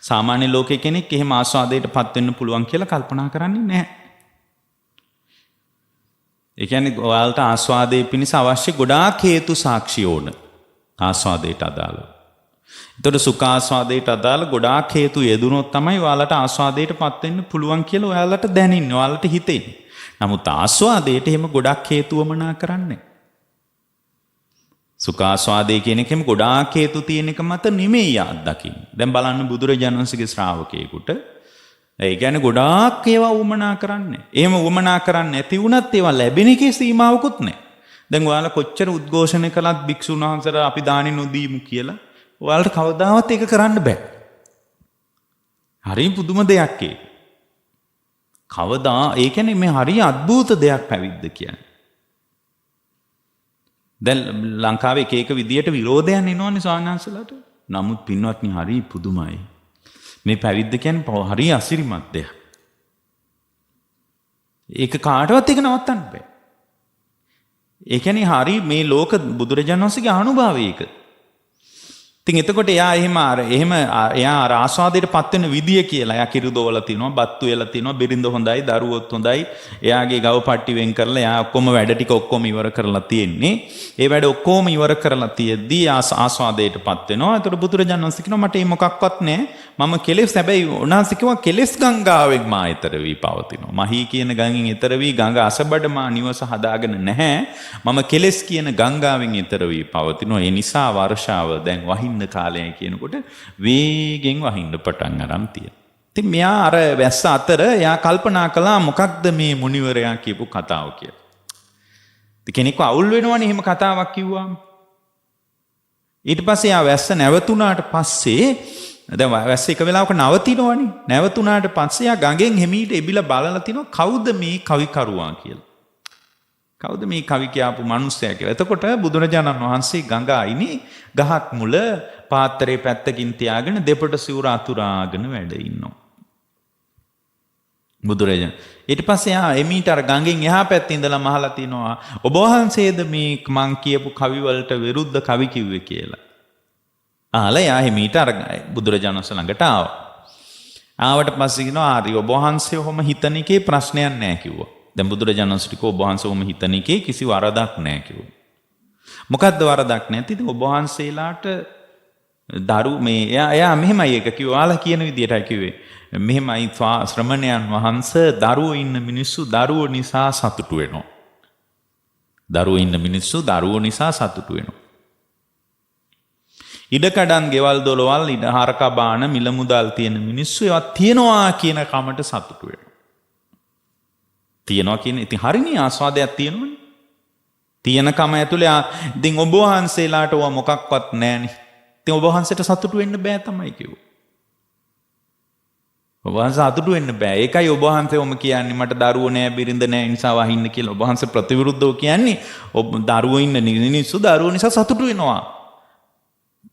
සාමාන්‍ය ලෝකයේ කෙනෙක් එහෙම ආස්වාදයටපත් වෙන්න පුළුවන් කියලා කල්පනා කරන්නේ නැහැ. ඒ කියන්නේ ඔයාලට ආස්වාදයේ පිණිස අවශ්‍ය ගොඩාක් හේතු සාක්ෂි ඕන ආස්වාදයට අදාළ. ඒතකොට සුඛ ආස්වාදයට අදාළ ගොඩාක් හේතු යෙදුනොත් තමයි ඔයාලට ආස්වාදයටපත් වෙන්න පුළුවන් කියලා ඔයාලට දැනෙන්නේ, ඔයාලට හිතෙන්නේ. නමුත් ආස්වාදයට එහෙම ගොඩක් හේතුවමනා කරන්නේ. සුඛාස්වාදයේ කියන එකෙම ගොඩාක් හේතු තියෙන එක මත නෙමෙයි අත්දකින්න. දැන් බලන්න බුදුරජාණන් වහන්සේගේ ශ්‍රාවකයෙකුට ඒ කියන්නේ ගොඩාක් ඒවා උවමනා කරන්නේ. එහෙම උවමනා කරන්නේ නැති වුණත් ඒවා ලැබෙන එකේ සීමාවකුත් නැහැ. දැන් ඔයාලා කොච්චර උද්ඝෝෂණය කළත් භික්ෂුන් වහන්සේලා අපි දානි නොදීමු කියලා ඔයාලට කවදාවත් ඒක කරන්න බෑ. හරි පුදුම දෙයක් ඒක. කවදා ඒ කියන්නේ මේ හරි අద్భుත දෙයක් පැවිද්ද කියන්නේ. දැන් ලංකාවේ එක එක විදියට විරෝධයන් එනවනේ ස්වාමීන් වහන්සේලාට. නමුත් පින්වත්නි හරි පුදුමයි. මේ පැවිද්ද කියන්නේ හරි අසිරිමත් දෙයක්. ඒක කාටවත් ඒක නවත්තන්න බෑ. ඒ කියන්නේ හරි මේ ලෝක බුදුරජාණන් වහන්සේගේ අනුභවය ඒක. ඉතින් එතකොට එයා එයා ආස්වාදයටපත් වෙන විදිය කියලා එයා කිරුදෝවල තිනවා, බත්තු වෙලා තිනවා, බිරිඳ හොඳයි, දරුවොත් හොඳයි. එයාගේ ගව පට්ටි වෙන් කරලා එයා ඔක්කොම වැඩ ටික ඔක්කොම ඉවර කරලා තියෙන්නේ. ඒ වැඩ ඔක්කොම ඉවර කරලා තියෙද්දී ආස්වාදයටපත් වෙනවා. ඒතර බුදුරජාණන් වහන්සේ කියනවා මට මේ මොකක්වත් නැහැ. මම කෙලෙස් හැබැයි උන්වහන්සේ කිව්වා කෙලෙස් ගංගාවෙන් මා ඈතර වී පවතිනවා. මහී කියන ගඟෙන් ඈතර වී ගඟ අසබඩ මා නිවස හදාගෙන නැහැ. මම කෙලෙස් කියන ගංගාවෙන් ඈතර වී පවතිනවා. ඒ නිසා වර්ෂාව දැන් වහින්න කාලයයි කියනකොට වේගෙන් වහින්න පටන් අරන් තියෙනවා. ඉතින් මෙයා අර වැස්ස අතර එයා කල්පනා කළා මොකක්ද මේ මුනිවරයා කියපු කතාව කියලා. ඉතින් කෙනෙක්ව අවුල් වෙනවනේ එහෙම කතාවක් කිව්වම. ඊට පස්සේ එයා වැස්ස නැවතුණාට පස්සේ දැන් වැස්ස එක වෙලාවක නවතිනවනේ. නැවතුණාට පස්සේ එයා ගඟෙන් හිමීට එබිලා බලලා තිනවා කවුද මේ කවිකරුවා කියලා. කවුද මේ කවි කියපු මිනිස්සයා කියලා. එතකොට බුදුරජාණන් වහන්සේ ගඟ අයිනේ ගහක් මුල පාත්‍රේ පැත්තකින් තියාගෙන දෙපට සිවුර අතුරාගෙන වැඩ ඉන්නවා. බුදුරජාණන් ඊට පස්සේ එයා එමීට අර ගඟෙන් එහා පැත්තේ ඉඳලා මහලා තිනවා ඔබ වහන්සේද මේ මං කියපු කවි වලට විරුද්ධ කවි කිව්වේ කියලා. ආලා එයා එමීට අර බුදුරජාණන් වහන්සේ ළඟට ආවා. ආවට පස්සේ කියනවා හරි ඔබ වහන්සේ ඔහොම හිතන එකේ ප්‍රශ්නයක් නැහැ කිව්වා. දැන් බුදුරජාණන් වහන්සේ කිව්වා ඔබ වහන්සේ ඔහොම හිතන එකේ කිසි වරදක් නැහැ කිව්වා. මොකද්ද වරදක් නැති? ඉතින් ඔබ වහන්සේලාට මේ එයා මෙහෙමයි ඒක කිව්වා. ආලා කියන විදියටයි කිව්වේ. මෙහෙමයි ශ්‍රමණයන් වහන්සේ දරුවෝ ඉන්න මිනිස්සු දරුවෝ නිසා සතුටු වෙනවා. දරුවෝ ඉන්න මිනිස්සු දරුවෝ නිසා සතුටු වෙනවා. ඉඩකඩම් ගෙවල් දොරවල් ඉඩ හරක බාන මිල මුදල් තියෙන මිනිස්සු ඒවා තියනවා කියන කමට සතුටු වෙනවා. තියනවා කියන ඉතින් හරිනේ ආස්වාදයක් තියෙනවනේ. තියෙන කම ඇතුලේ ඉතින් ඔබ වහන්සේලාට ඕවා මොකක්වත් නැහැනේ. ඉතින් ඔබ වහන්සේට සතුටු වෙන්න බෑ තමයි කිව්වා. ඔබ වහන්සේ සතුටු වෙන්න බෑ. ඒකයි ඔබ වහන්සේවම කියන්නේ මට දරුවෝ නෑ බිරිඳ නෑ නිසා වහින්න කියලා. ඔබ වහන්සේ ප්‍රතිවිරුද්ධව කියන්නේ ඔබ දරුවෝ ඉන්න මිනිස්සු දරුවෝ නිසා සතුටු වෙනවා.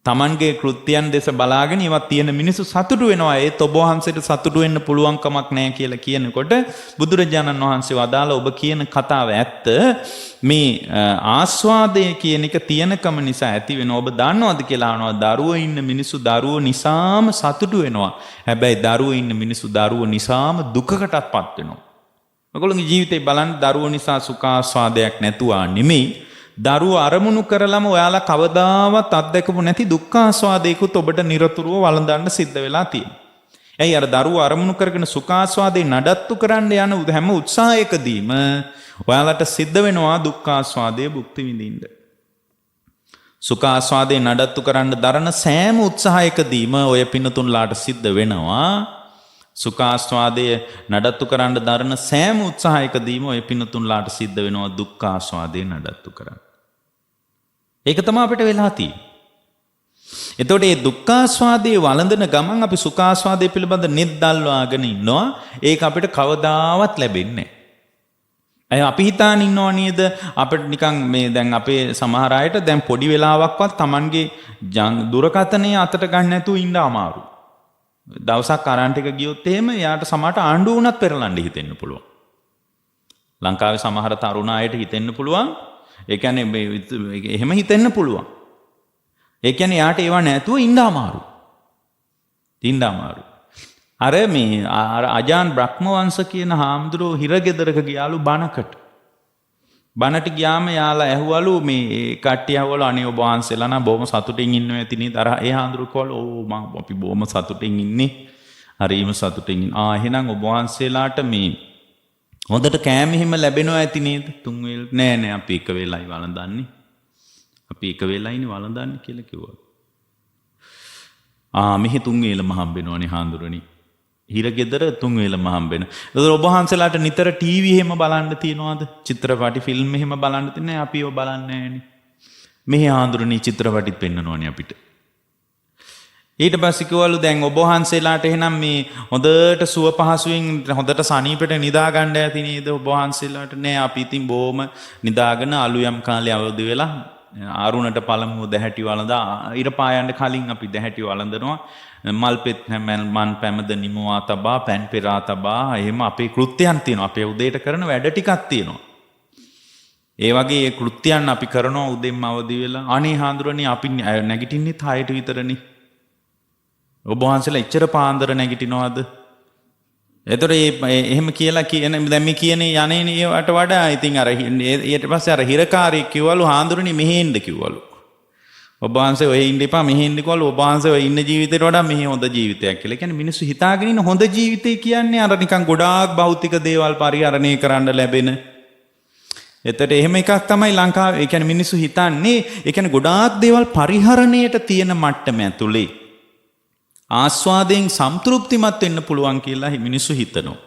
තමන්ගේ කෘත්‍යයන් දෙස බලාගෙන ඒවත් තියෙන මිනිස්සු සතුටු වෙනවා. ඒත් ඔබ වහන්සේට සතුටු වෙන්න පුළුවන් කමක් නැහැ කියලා කියනකොට බුදුරජාණන් වහන්සේ වදාළ ඔබ කියන කතාව ඇත්ත. මේ ආස්වාදය කියන එක තියෙනකම නිසා ඇති වෙන ඔබ දන්නවද කියලා අහනවා. දරුවෝ ඉන්න මිනිස්සු දරුවෝ නිසාම සතුටු වෙනවා. හැබැයි දරුවෝ ඉන්න මිනිස්සු දරුවෝ නිසාම දුකකටත්පත් වෙනවා. ඔයගොල්ලෝගේ ජීවිතේ බලන්න දරුවෝ නිසා සුඛාස්වාදයක් නැතුවා නෙමෙයි. දරුවෝ අරමුණු කරලම ඔයාලා කවදාවත් අත්දැකපු නැති දුක්ඛාස්වාදයකුත් ඔබට නිරතුරුව වළඳන්න සිද්ධ වෙලා තියෙනවා. එයි අර දරුවෝ අරමුණු කරගෙන සුඛාස්වාදේ නඩත්තු කරන්න යන හැම උත්සාහයකදීම ඔයාලට සිද්ධ වෙනවා දුක්ඛාස්වාදයේ භුක්ති විඳින්න. සුඛාස්වාදේ නඩත්තු කරන්න දරන සෑම උත්සාහයකදීම ඔය පින්නතුන්ලාට සිද්ධ වෙනවා සුඛාස්වාදයේ නඩත්තු කරන්න දරන සෑම උත්සාහයකදීම ඔය පින්නතුන්ලාට සිද්ධ වෙනවා දුක්ඛාස්වාදයේ නඩත්තු කරන්න. ඒක තමයි අපිට වෙලා තියෙන්නේ. එතකොට මේ දුක්ඛාස්වාදයේ වළඳන ගමන් අපි සුඛාස්වාදයේ පිළිබඳ නිද්දල්වාගෙන ඉන්නවා. ඒක අපිට කවදාවත් ලැබෙන්නේ නැහැ. අපි හිතාන ඉන්නව නේද අපිට නිකන් මේ දැන් අපේ සමහර අයට දැන් පොඩි වෙලාවක්වත් Tamanගේ දුරකථනයේ අතට ගන්න නැතුව ඉන්න අමාරුයි. දවසක් කරන්ට් එක ගියොත් එහෙම යාට සමහරට ආණ්ඩුව වුණත් පෙරලන්න හිතෙන්න පුළුවන්. ලංකාවේ සමහර තරුණ අයට හිතෙන්න පුළුවන්. ඒ කියන්නේ එහෙම හිතෙන්න පුළුවන්. ඒ කියන්නේ යාට ඒවා නැතුව ඉන්න අමාරුයි. තින්න අමාරු. අර මේ අජාන් බ්‍රහ්මවංශ කියන හාමුදුරුවෝ හිරගෙදරක ගියාලු බණකට. බණට ගියාම යාලා ඇහුවලු මේ කට්ටිය ඇහුවලු අනේ ඔබ වහන්සේලා නම් බොහොම සතුටින් ඉන්නවා ඇතිනේ. අර ඒ හාමුදුරුවෝ කවලු ඔව් අපි බොහොම සතුටින් ඉන්නේ. හරිම සතුටින් ඉන්නේ. එහෙනම් ඔබ වහන්සේලාට මේ හොඳට කෑම එහෙම ලැබෙනවා ඇති නේද? තුන් වේල නෑ අපි එක වේලයි වළඳන්නේ. අපි එක වේලයිනේ වළඳන්නේ කියලා කිව්වා. මෙහි තුන් වේලම හම්බෙනවනේ හාමුදුරනේ. හිරගෙදර තුන් වේලම හම්බෙන. ඒතර ඔබ වහන්සේලාට නිතර ටීවී එහෙම බලන්න තියනවාද? චිත්‍රපටි ෆිල්ම් එහෙම බලන්න තියන්නේ අපි ඒව බලන්නේ නෑනේ. මෙහි හාමුදුරනේ චිත්‍රපටිත් පෙන්නනෝනේ අපිට. ඊට පස්සේ කිව්වලු දැන් ඔබ වහන්සේලාට එහෙනම් මේ හොඳට සුව පහසුවෙන් හොඳට සනීපෙට නිදා ගන්න ඇති නේද ඔබ වහන්සේලාට? නෑ අපි ඉතින් බොහොම නිදාගෙන අලුයම් කාලේ අවදි වෙලා ආරුණට පළමුව දැහැටි වළඳා ඉර පායන්න කලින් අපි දැහැටි වළඳනවා. මල් පෙත් මන් පැමද නිමවා තබා පැන් පෙරා තබා එහෙම අපේ කෘත්‍යයන් තියෙනවා. අපේ උදේට කරන වැඩ ටිකක් තියෙනවා. ඒ වගේ ඒ කෘත්‍යයන් අපි කරනවා උදෙන්ම අවදි වෙලා. අනේ හාමුදුරනේ අපි නැගිටින්නේ 6ට විතරනේ. ඔබ වහන්සේලා එච්චර පාන්දර නැගිටිනවද? එතකොට එහෙම කියලා දැන් මේ කියන්නේ යන්නේ ඒවට වඩා ඉතින් අර ඊට පස්සේ අර හිරකාරයෙක් කිව්වලු හාමුදුරනේ මෙහෙ ඉන්න කිව්වලු. ඔබ වහන්සේ ඔය ඉන්න එපා මෙහෙ ඉන්න කිව්වලු. ඔබ වහන්සේ ඔය ඉන්න ජීවිතේට වඩා මෙහෙ හොඳ ජීවිතයක් කියලා. ඒ කියන්නේ මිනිස්සු හිතාගෙන ඉන්න හොඳ ජීවිතය කියන්නේ අර නිකන් ගොඩාක් භෞතික දේවල් පරිහරණය කරන්න ලැබෙන. එතකොට එහෙම එකක් තමයි ලංකාවේ. ඒ කියන්නේ මිනිස්සු හිතන්නේ ඒ කියන්නේ ගොඩාක් දේවල් පරිහරණයට තියෙන මට්ටම ඇතුලේ ආස්වාදයෙන් සම්තෘප්තිමත් වෙන්න පුළුවන් කියලා මිනිස්සු හිතනවා.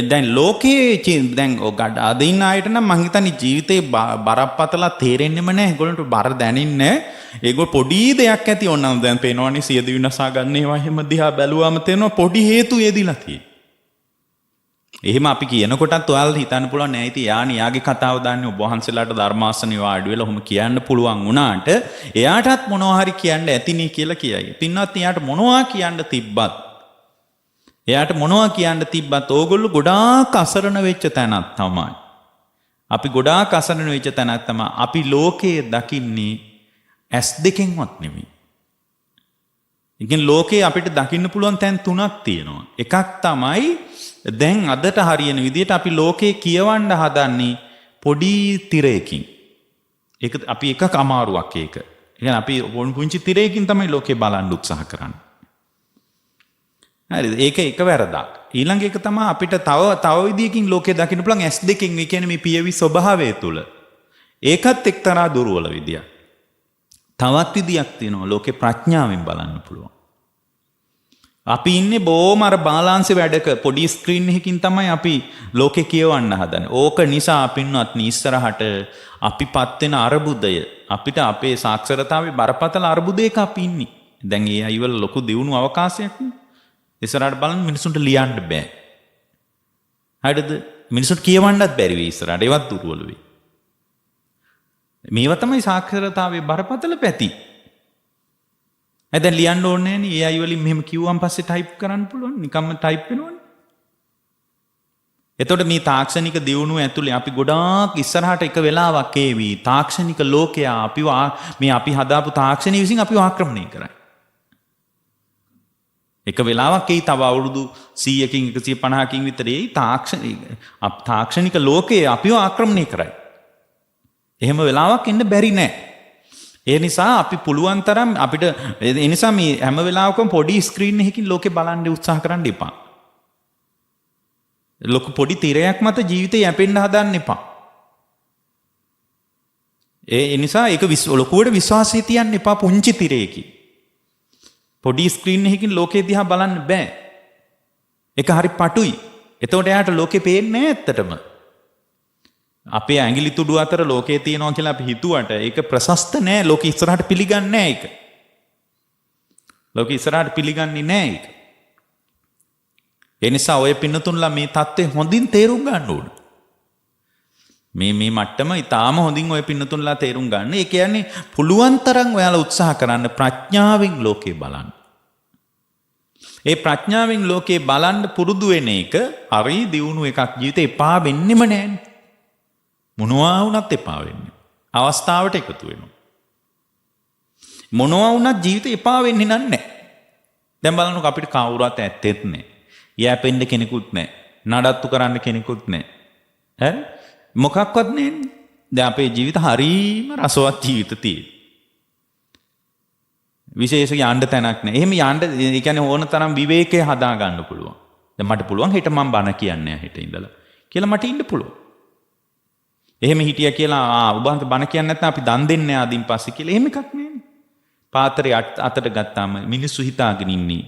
දැන් ලෝකයේ දැන් අද ඉන්න අයට නම් මං හිතන්නේ ජීවිතේ බරපතල තේරෙන්නෙම නැහැ. ඒගොල්ලන්ට බර දැනෙන්නේ නැහැ. ඒගොල්ලෝ පොඩි දෙයක් ඇති ඕනනම් දැන් පේනවනේ සියද විනාශා ගන්න ඒවා එහෙම දිහා බැලුවාම තේරෙනවා පොඩි හේතු යෙදිලා තියෙන්නේ. එහෙම අපි කියනකොටත් ඔයාලා හිතන්න පුළුවන් නෑ ඉතින් යාගේ කතාව දාන්නේ ඔබ වහන්සේලාට ධර්මාසනේ වාඩි වෙලා ඔහොම කියන්න පුළුවන් වුණාට එයාටත් මොනවා හරි කියන්න ඇතිනේ කියලා කියයි. පින්වත් එයාට මොනවා කියන්න තිබ්බත් ඕගොල්ලෝ ගොඩාක් අසරණ වෙච්ච තැනක් තමයි. අපි ගොඩාක් අසරණ වෙච්ච තැනක් තමයි අපි ලෝකයේ දකින්නේ ඇස් දෙකෙන්වත් නෙමෙයි. ඉතින් ලෝකේ අපිට දකින්න පුළුවන් තැන් තුනක් තියෙනවා. එකක් තමයි දැන් අදට හරියන විදිහට අපි ලෝකේ කියවන්න හදන්නේ පොඩි තිරයකින්. ඒක අපි එකක් අමාරුවක් ඒක. يعني අපි පුංචි තිරයකින් තමයි ලෝකේ බලන්න උත්සාහ කරන්නේ. හරිද? ඒක එක වැරදක්. ඊළඟ එක තමයි අපිට තව විදිහකින් ලෝකේ දකින්න පුළුවන් ඇස් දෙකෙන්. ඒ කියන්නේ මේ පියවි ස්වභාවය තුල. ඒකත් එක්තරා දුර්වල විදියක්. තවත් විදියක් තියෙනවා ලෝකේ ප්‍රඥාවෙන් බලන්න පුළුවන්. අපි ඉන්නේ බොහොම අර බාලාංශ වැඩක පොඩි ස්ක්‍රීන් එකකින් තමයි අපි ලෝකේ කියවන්න හදන්නේ. ඕක නිසා පින්වත් ඉස්සරහට අපිපත් වෙන අරුබුදය අපිට අපේ සාක්ෂරතාවේ බරපතල අරුබුදයක අපි ඉන්නේ. දැන් ඒ අයවල ලොකු දියුණු අවකාශයක් නේ. ඉස්සරහට බලන්න මිනිසුන්ට ලියන්න බෑ. හරිද? මිනිසුන්ට කියවන්නත් බැරි වෙයි ඉස්සරහට. ඒවත් දුර්වල වෙයි. මේවා තමයි සාක්ෂරතාවේ බරපතල පැති. දැන් ලියන්න ඕනේ නෑනේ. ඒ අය වලින් මෙහෙම කිව්වන් පස්සේ ටයිප් කරන්න පුළුවන්. නිකම්ම ටයිප් වෙනවනේ. එතකොට මේ තාක්ෂණික දියුණුව ඇතුලේ අපි ගොඩාක් ඉස්සරහට එක වෙලාවක් ඒවි. තාක්ෂණික ලෝකයා අපි හදාපු තාක්ෂණය විසින් අපිව ආක්‍රමණය කරයි. එක වෙලාවක් ඒ තව අවුරුදු 100කින් 150කින් විතර ඒ තාක්ෂණික ලෝකයේ අපිව ආක්‍රමණය කරයි. එහෙම වෙලාවක් එන්න බැරි නෑ. ඒ නිසා අපි පුළුවන් තරම් අපිට ඒ නිසා මේ හැම වෙලාවකම පොඩි ස්ක්‍රීන් එකකින් ලෝකේ බලන්න උත්සාහ කරන්න එපා. ලොකු පොඩි තිරයක් මත ජීවිතේ යැපෙන්න හදන්න එපා. ඒ නිසා ඒක ලොකුවට විශ්වාසය තියන්න එපා පුංචි තිරයකින්. පොඩි ස්ක්‍රීන් එකකින් ලෝකේ දිහා බලන්න බෑ. ඒක හරි පටුයි. එතකොට එයාට ලෝකේ පේන්නේ නැහැ ඇත්තටම. අපේ ඇඟිලි තුඩු අතර ලෝකේ තියෙනවා කියලා අපි හිතුවට ඒක ප්‍රශස්ත නෑ. ලෝකෙ ඉස්සරහට පිළිගන්නේ නෑ ඒක. ලෝකෙ ඉස්සරහට පිළිගන්නේ නෑ ඒක. ඒ නිසා ඔය පින්නතුන්ලා මේ தත්ත්වය හොඳින් තේරුම් ගන්න ඕන. මේ මට්ටම ඊටාම හොඳින් ඔය පින්නතුන්ලා තේරුම් ගන්න. ඒ කියන්නේ පුළුවන් තරම් ඔයාලා උත්සාහ කරන්න ප්‍රඥාවෙන් ලෝකේ බලන්න. ඒ ප්‍රඥාවෙන් ලෝකේ බලන්න පුරුදු වෙන එක හරි දියුණු එකක්. ජීවිතේ එපා වෙන්නෙම නෑනේ. මොනවා වුණත් එපා වෙන්නේ. අවස්ථාවට එකතු වෙනවා. මොනවා වුණත් ජීවිතේ එපා වෙන්නේ නැහැ. දැන් බලන්නකො අපිට කවුරුත් ඇත්තෙත් නැහැ. යැපෙන්න කෙනෙකුත් නැහැ. නඩත්තු කරන්න කෙනෙකුත් නැහැ. හරි? මොකක්වත් නැන්නේ. දැන් අපේ ජීවිත හරීම රසවත් ජීවිත තියෙනවා. විශේෂ යන්න තැනක් නැහැ. එහෙම යන්න ඒ කියන්නේ ඕන තරම් විවේකයේ හදා ගන්න පුළුවන්. දැන් මට පුළුවන් හෙට මම බණ කියන්නේ හෙට ඉඳලා කියලා මට ඉන්න පුළුවන්. එහෙම හිටියා කියලා ඔබන්ට බණ කියන්නේ නැත්නම් අපි දන් දෙන්නේ ආදින් පස්සේ කියලා එහෙම එකක් නෑනේ. පාත්‍රය අතට ගත්තාම මිනිස්සු හිතාගෙන ඉන්නේ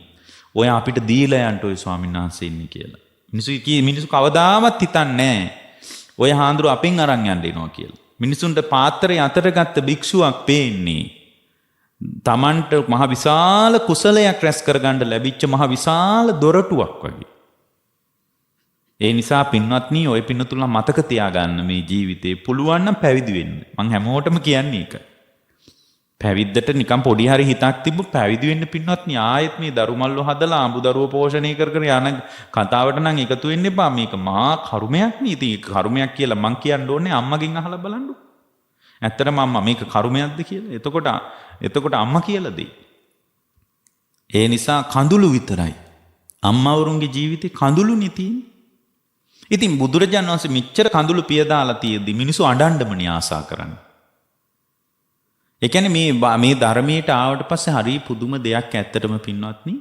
ඔය අපිට දීලා යන්න ඔය ස්වාමීන් වහන්සේ ඉන්නේ කියලා. මිනිස්සු කවදාවත් හිතන්නේ නැහැ ඔය හාඳුරු අපෙන් අරන් යන්න එනවා කියලා. මිනිසුන්ට පාත්‍රය අතට ගත්ත භික්ෂුවක් පේන්නේ තමන්ට මහ විශාල කුසලයක් රැස් කරගන්න ලැබිච්ච මහ විශාල දොරටුවක් වගේ. ඒ නිසා පින්වත්නි ඔය පින්නතුලා මතක තියාගන්න මේ ජීවිතේ පුළුවන් නම් පැවිදි වෙන්න. මං හැමෝටම කියන්නේ ඒක. පැවිද්දට නිකන් පොඩි හරි හිතක් තිබ්බ පැවිදි වෙන්න පින්වත්නි ආයෙත් මේ දරුමල්ලෝ හදලා අඹදරුවෝ පෝෂණය කර යන කතාවට නම් එකතු වෙන්න එපා. මේක මහා කර්මයක් නේ. ඉතින් කර්මයක් කියලා මං කියන්න ඕනේ අම්මගෙන් අහලා බලන්න. ඇත්තටම අම්මා මේක කර්මයක්ද කියලා. එතකොට අම්මා කියලා දෙයි. ඒ නිසා කඳුළු විතරයි. අම්මාවරුන්ගේ ජීවිතේ කඳුළු නෙතියි. ඉතින් බුදුරජාණන් වහන්සේ මෙච්චර කඳුළු පියදාලා තියෙද්දි මිනිස්සු අඬන්නමනේ ආසා කරන්නේ. ඒ කියන්නේ මේ ධර්මයට ආවට පස්සේ හරි පුදුම දෙයක් ඇත්තටම පින්වත්නි.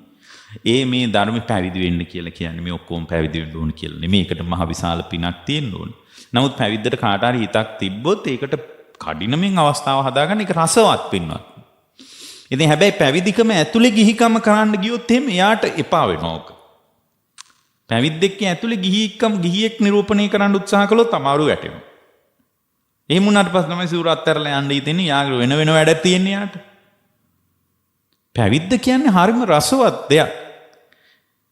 මේ ධර්ම පැවිදි වෙන්න කියලා කියන්නේ මේ ඔක්කොම පැවිදි වෙන්න ඕන කියලා නෙමෙයි. මේකට මහ විශාල පිනක් තියෙන්න ඕන. නමුත් පැවිද්දට කාට හරි හිතක් තිබ්බොත් ඒකට කඩිනමින් අවස්ථාව හදාගන්න ඒක රසවත් පින්වත්. ඉතින් හැබැයි පැවිදිකම ඇතුලේ ගිහිකම කරන්න ගියොත් එහෙම එයාට එපා වෙනවා ඕක. පැවිද්දෙක් ඇතුලේ ගිහියෙක් නිරූපණය කරන්න උත්සාහ කළොත් අමාරු වැටෙනවා. එහෙම වුණාට පස්සේ තමයි සිවුර අත්හැරලා යන්න හිතෙන්නේ. යාගේ වෙන වැඩක් තියෙන්නේ යාට. පැවිද්ද කියන්නේ හරිම රසවත් දෙයක්.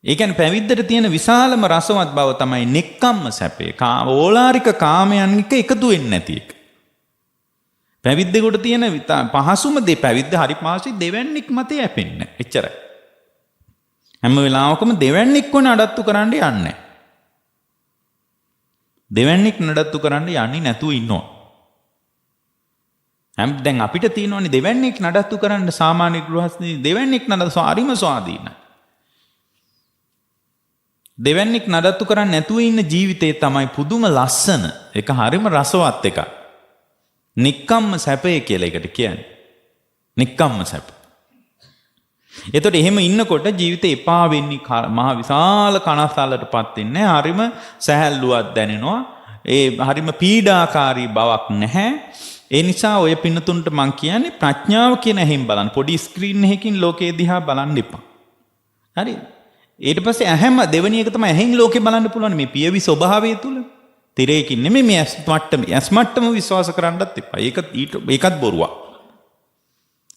ඒ කියන්නේ පැවිද්දට තියෙන විශාලම රසවත් බව තමයි නෙක්ඛම්ම සැපේ. ඕලාරික කාමයන් එක එකතු වෙන්නේ නැති එක. පැවිද්දෙකුට තියෙන පහසුම දේ පැවිද්ද හරි පහසුයි දෙවන්නේක් මතේ යැපෙන්නේ. එච්චරයි. හැම වෙලාවකම දෙවන්නේක්ව නඩත්තු කරන්න යන්නේ. දෙවන්නේක් නඩත්තු කරන්න යන්නේ නැතුව ඉන්නවා. දැන් අපිට තියෙනවනේ දෙවන්නේක් නඩත්තු කරන්න සාමාන්‍ය ගෘහස්ථී දෙවන්නේක් නඩත්තු හරිම ස්වාධීනයි. දෙවන්නේක් නඩත්තු කරන්න නැතුව ඉන්න ජීවිතේ තමයි පුදුම ලස්සන. ඒක හරිම රසවත් එකක්. නික්කම්ම සැපය කියලා එකට කියන්නේ. නික්කම්ම සැප. එතකොට එහෙම ඉන්නකොට ජීවිතේ එපා වෙන්නේ මහ විශාල කනස්සල්ලටපත් වෙන්නේ. හරිම සැහැල්ලුවක් දැනෙනවා. හරිම පීඩාකාරී බවක් නැහැ. ඒ නිසා ඔය පින්නතුන්ට මං කියන්නේ ප්‍රඥාව කියන හැම බලන්න. පොඩි ස්ක්‍රීන් එකකින් ලෝකේ දිහා බලන්න එපා. හරි. ඊට පස්සේ ඇහැම දෙවෙනි එක තමයි ඇහෙන් ලෝකේ බලන්න පුළුවන් මේ පියවි ස්වභාවය තුල. තිරේකින් නෙමෙයි මේ ඇස් මට්ටම විශ්වාස කරන්නත් එපා. ඒකත් බොරුවක්.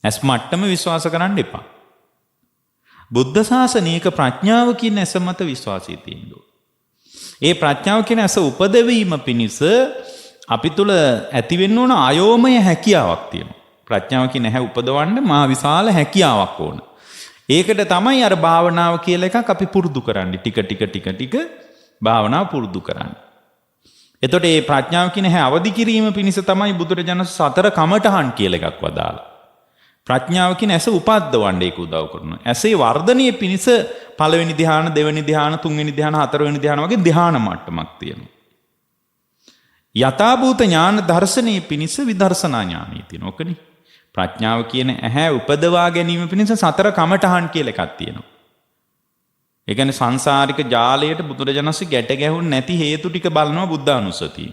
ඇස් මට්ටම විශ්වාස කරන්න එපා. බුද්ධ ශාසනයක ප්‍රඥාව කියන ඇස මත විශ්වාසය තියෙනවා. ඒ ප්‍රඥාව කියන ඇස උපදවීම පිණිස අපි තුල ඇති වෙන්න ඕන අයෝමය හැකියාවක් තියෙනවා. ප්‍රඥාව කියන ඇහැ උපදවන්න මා විශාල හැකියාවක් ඕන. ඒකට තමයි අර භාවනාව කියලා එකක් අපි පුරුදු කරන්නේ. ටික භාවනාව පුරුදු කරන්නේ. එතකොට මේ ප්‍රඥාව කියන ඇහැ අවදි කිරීම පිණිස තමයි බුදුරජාණන් සතර කමඨහන් කියලා එකක් වදාලා. ප්‍රඥාව කියන ඇස උපද්දවන්න ඒක උදව් කරනවා. ඇසේ වර්ධනයේ පිණිස පළවෙනි ධ්‍යාන, දෙවෙනි ධ්‍යාන, තුන්වෙනි ධ්‍යාන, හතරවෙනි ධ්‍යාන වගේ ධ්‍යාන මට්ටමක් තියෙනවා. යථාභූත ඥාන දර්ශනයේ පිණිස විදර්ශනා ඥානය තියෙනවා. ඔකනේ. ප්‍රඥාව කියන ඇහැ උපදවා ගැනීම පිණිස සතර කමඨහන් කියලා එකක් තියෙනවා. ඒ කියන්නේ සංසාරික ජාලයට බුදුරජාණන්සේ ගැට ගැහුන්නේ නැති හේතු ටික බලනවා බුද්ධානුස්සතිය.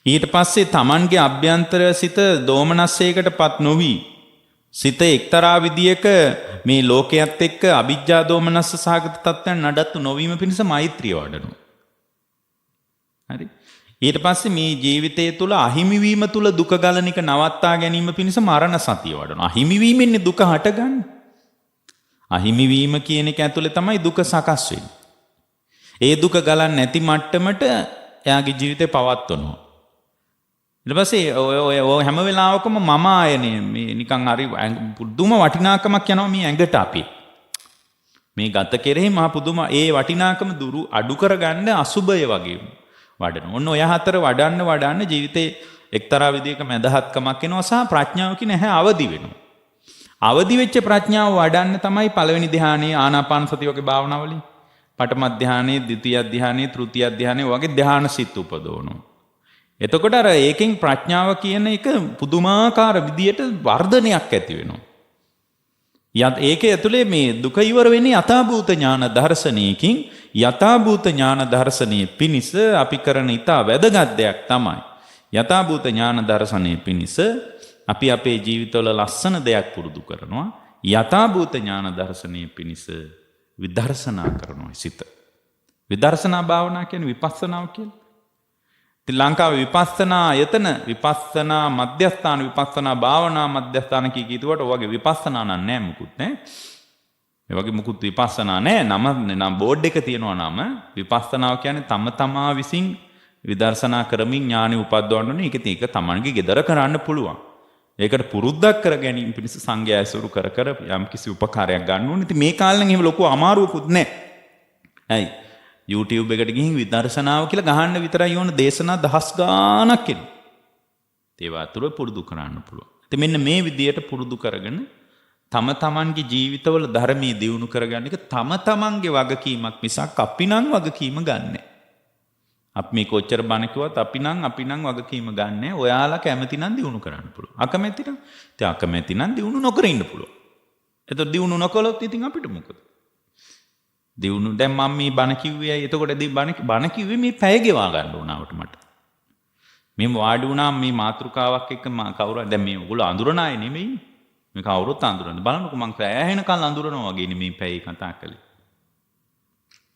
ඊට පස්සේ Tamanගේ අභ්‍යන්තර සිත දෝමනස්සයකටපත් නොවි සිත එක්තරා විදියක මේ ලෝකයේත් එක්ක අවිජ්ජා දෝමනස්ස සහගත තත්ත්වයන් නඩත්තු නොවීම පිණිස මෛත්‍රිය වඩනවා. හරි. ඊට පස්සේ මේ ජීවිතය තුළ අහිමි වීම තුළ දුක ගලන එක නවත්තා ගැනීම පිණිස මරණ සතිය වඩනවා. අහිමි වීමෙන්නේ දුක හටගන්නේ. අහිමි වීම කියන එක ඇතුලේ තමයි දුක සකස් වෙන්නේ. ඒ දුක ගලන්නේ නැති මට්ටමට එයාගේ ජීවිතේ පවත්වනවා. ඊට පස්සේ ඔය හැම වෙලාවකම මම ආයනේ මේ නිකන් හරි පුදුම වටිනාකමක් යනවා මේ ඇඟට අපි. මේ ගත කෙරෙහි මහ පුදුම ඒ වටිනාකම දුරු අඩු කරගන්න අසුබය වගේ වඩන. ඔන්න ඔය හතර වඩන්න ජීවිතේ එක්තරා විදියක මැදහත්කමක් එනවා සහ ප්‍රඥාව කියන ඇහැ අවදි වෙනවා. අවදි වෙච්ච ප්‍රඥාව වඩන්න තමයි පළවෙනි ධ්‍යානයේ ආනාපාන සතිය වගේ භාවනාවලින් පඨම ධ්‍යානයේ, ද්විතීය ධ්‍යානයේ, තෘතීය ධ්‍යානයේ වගේ ධ්‍යාන සිත් උපදවනවා. එතකොට අර ඒකෙන් ප්‍රඥාව කියන එක පුදුමාකාර විදියට වර්ධනයක් ඇති වෙනවා. ඒක ඇතුලේ මේ දුක ඉවර වෙන්නේ යථාභූත ඥාන දර්ශනයකින්. යථාභූත ඥාන දර්ශනයේ පිනිස අපි කරන ඉතා වැදගත් දෙයක් තමයි යථාභූත ඥාන දර්ශනයේ පිනිස අපි අපේ ජීවිතවල ලස්සන දෙයක් පුරුදු කරනවා. යථාභූත ඥාන දර්ශනයේ පිනිස විදර්ශනා කරනවා සිත. විදර්ශනා භාවනා කියන්නේ විපස්සනාව කියන්නේ. ඉතින් ලංකාවේ විපස්සනා යතන විපස්සනා මධ්‍යස්ථාන විපස්සනා භාවනා මධ්‍යස්ථාන කීකියුවට ඔයගේ විපස්සනා නෑ මුකුත් නෑ. ඒ වගේ මුකුත් විපස්සනා නෑ. නම් බෝඩ් එක තියෙනවා නම විපස්සනාව කියන්නේ තම තමා විසින් විදර්ශනා කරමින් ඥානෙ උපද්දවන්න ඕනේ. ඒක තමන්ගේ gedara කරන්න පුළුවන්. ඒකට පුරුද්දක් කර ගැනීම පිණිස සංඝයා ඇසුරු කර යම් කිසි උපකාරයක් ගන්න ඕනේ. ඉතින් මේ කාලේ නම් එහෙම ලොකු අමාරුවකුත් නැහැ. ඇයි? YouTube එකට ගිහින් විදර්ශනාව කියලා ගහන්න විතරයි ඕන දේශනා දහස් ගාණක් එනවා. ඒව අතුර පුරුදු කරන්න පුළුවන්. ඉතින් මෙන්න මේ විදියට පුරුදු කරගෙන තම තමන්ගේ ජීවිතවල ධර්මයේ දියුණු කරගන්න එක තම තමන්ගේ වගකීමක් මිසක් අපි නම් වගකීම ගන්නෑ. අපි මේ කොච්චර බණ කිව්වත් අපි නම් වගකීම ගන්නෑ. ඔයාලා කැමති නම් දියුණු කරන්න පුළුවන්. අකමැති නම් අකමැති නම් දියුණු නොකර ඉන්න පුළුවන්. එතකොට දියුණු නොකළොත් ඉතින් අපිට මොකද? දියුණු දැන් මම මේ බණ කිව්වේ ඇයි? එතකොට බණ කිව්වේ මේ පැය ගෙවා ගන්න ඕනාවට මට. මේ වාඩි වුණාම මේ මාතෘකාවක් එක්ක කවුරු දැන් මේ ඔයගොල්ලෝ අඳුරන අය නෙමෙයි. මේ කවුරුත් අඳුරන්නේ. බලන්නකෝ මං ඇහෙනකල් අඳුරනවා වගේ නෙමේ පැය කතා කළේ.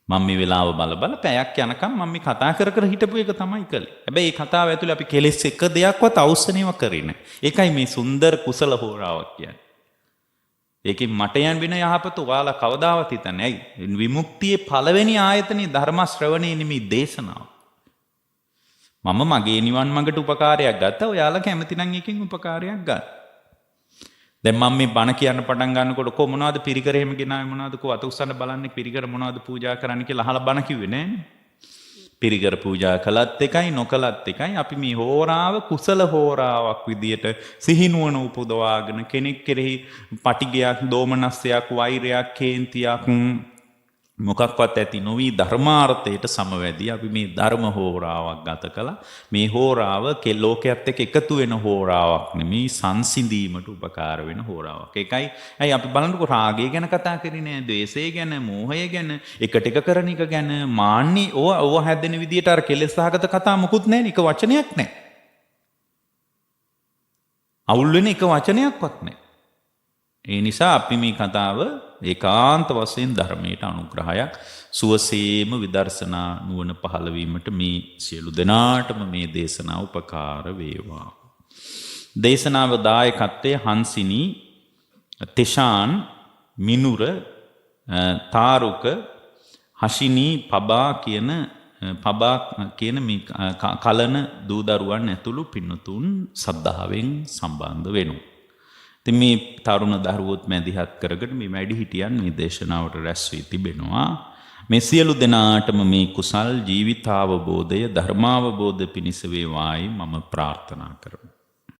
මම මේ වෙලාව බල පැයක් යනකම් මම මේ කතා කර හිටපු එක තමයි කළේ. හැබැයි මේ කතාව ඇතුලේ අපි කෙලෙස් එක දෙයක්වත් අවශ්‍යනේව කරේ නැහැ. ඒකයි මේ සුන්දර කුසල හෝරාවක් කියන්නේ. ඒකෙන් මට යන වෙන යහපත ඔයාලා කවදාවත් හිතන්නේ ඇයි? විමුක්තියේ පළවෙනි ආයතනේ ධර්ම ශ්‍රවණේ නෙමේ දේශනාව. මම මගේ නිවන් මඟට උපකාරයක් ගත්තා. ඔයාලා කැමති නම් එකකින් උපකාරයක් ගන්න. දැන් මම මේ බණ කියන්න පටන් ගන්නකොට කො මොනවද පිරිකර එහෙම ගෙනාවේ මොනවද කො අත උස්සන්න බලන්නේ පිරිකර මොනවද පූජා කරන්න කියලා අහලා බණ කිව්වේ නෑනේ. පිරිකර පූජා කළත් එකයි නොකළත් එකයි අපි මේ හෝරාව කුසල හෝරාවක් විදියට සිහිනුවන උපදවාගෙන කෙනෙක් කෙරෙහි පටිගයක්, දෝමනස්සයක්, වෛරයක්, කේන්තියක් මොකක්වත් ඇති නොවි ධර්මාර්ථයට සමවැදී අපි මේ ධර්ම හෝරාවක් ගත කළා. මේ හෝරාව ලෝකයේත් එක්ක එකතු වෙන හෝරාවක් නෙමෙයි සංසිඳීමට උපකාර වෙන හෝරාවක්. ඒකයි අයි අපි බලන්නකො රාගය ගැන කතා කරේ නෑ, ද්වේෂය ගැන, මෝහය ගැන, එකට එක කරන එක ගැන, මාන්නි ඕව හැදෙන විදියට අර කෙලෙස් සහගත කතා මොකුත් නෑනේ. එක වචනයක් නෑ. අවුල් වෙන එක වචනයක්වත් නෑ. ඒ නිසා අපි මේ කතාව ඒකාන්ත වශයෙන් ධර්මයට අනුග්‍රහයක් සුවසේම විදර්ශනා නුවණ පහළ වීමට මේ සියලු දෙනාටම මේ දේශනාව උපකාර වේවා. දේශනාව දායකත්වයේ හංසිනි, තෙෂාන්, මිනුර, තාරුක, හෂිනී, පබා කියන මේ කලන දූ දරුවන් ඇතුළු පින්නතුන් සද්ධාවෙන් සම්බන්ධ වෙනවා. ඉතින් මේ තරුණ දරුවොත් මැදිහත් කරගෙන මේ වැඩි හිටියන් මේ දේශනාවට රැස් වී තිබෙනවා. මේ සියලු දෙනාටම මේ කුසල් ජීවිතාවබෝධය ධර්මාවබෝධ පිණිස වේවායි මම ප්‍රාර්ථනා කරමි.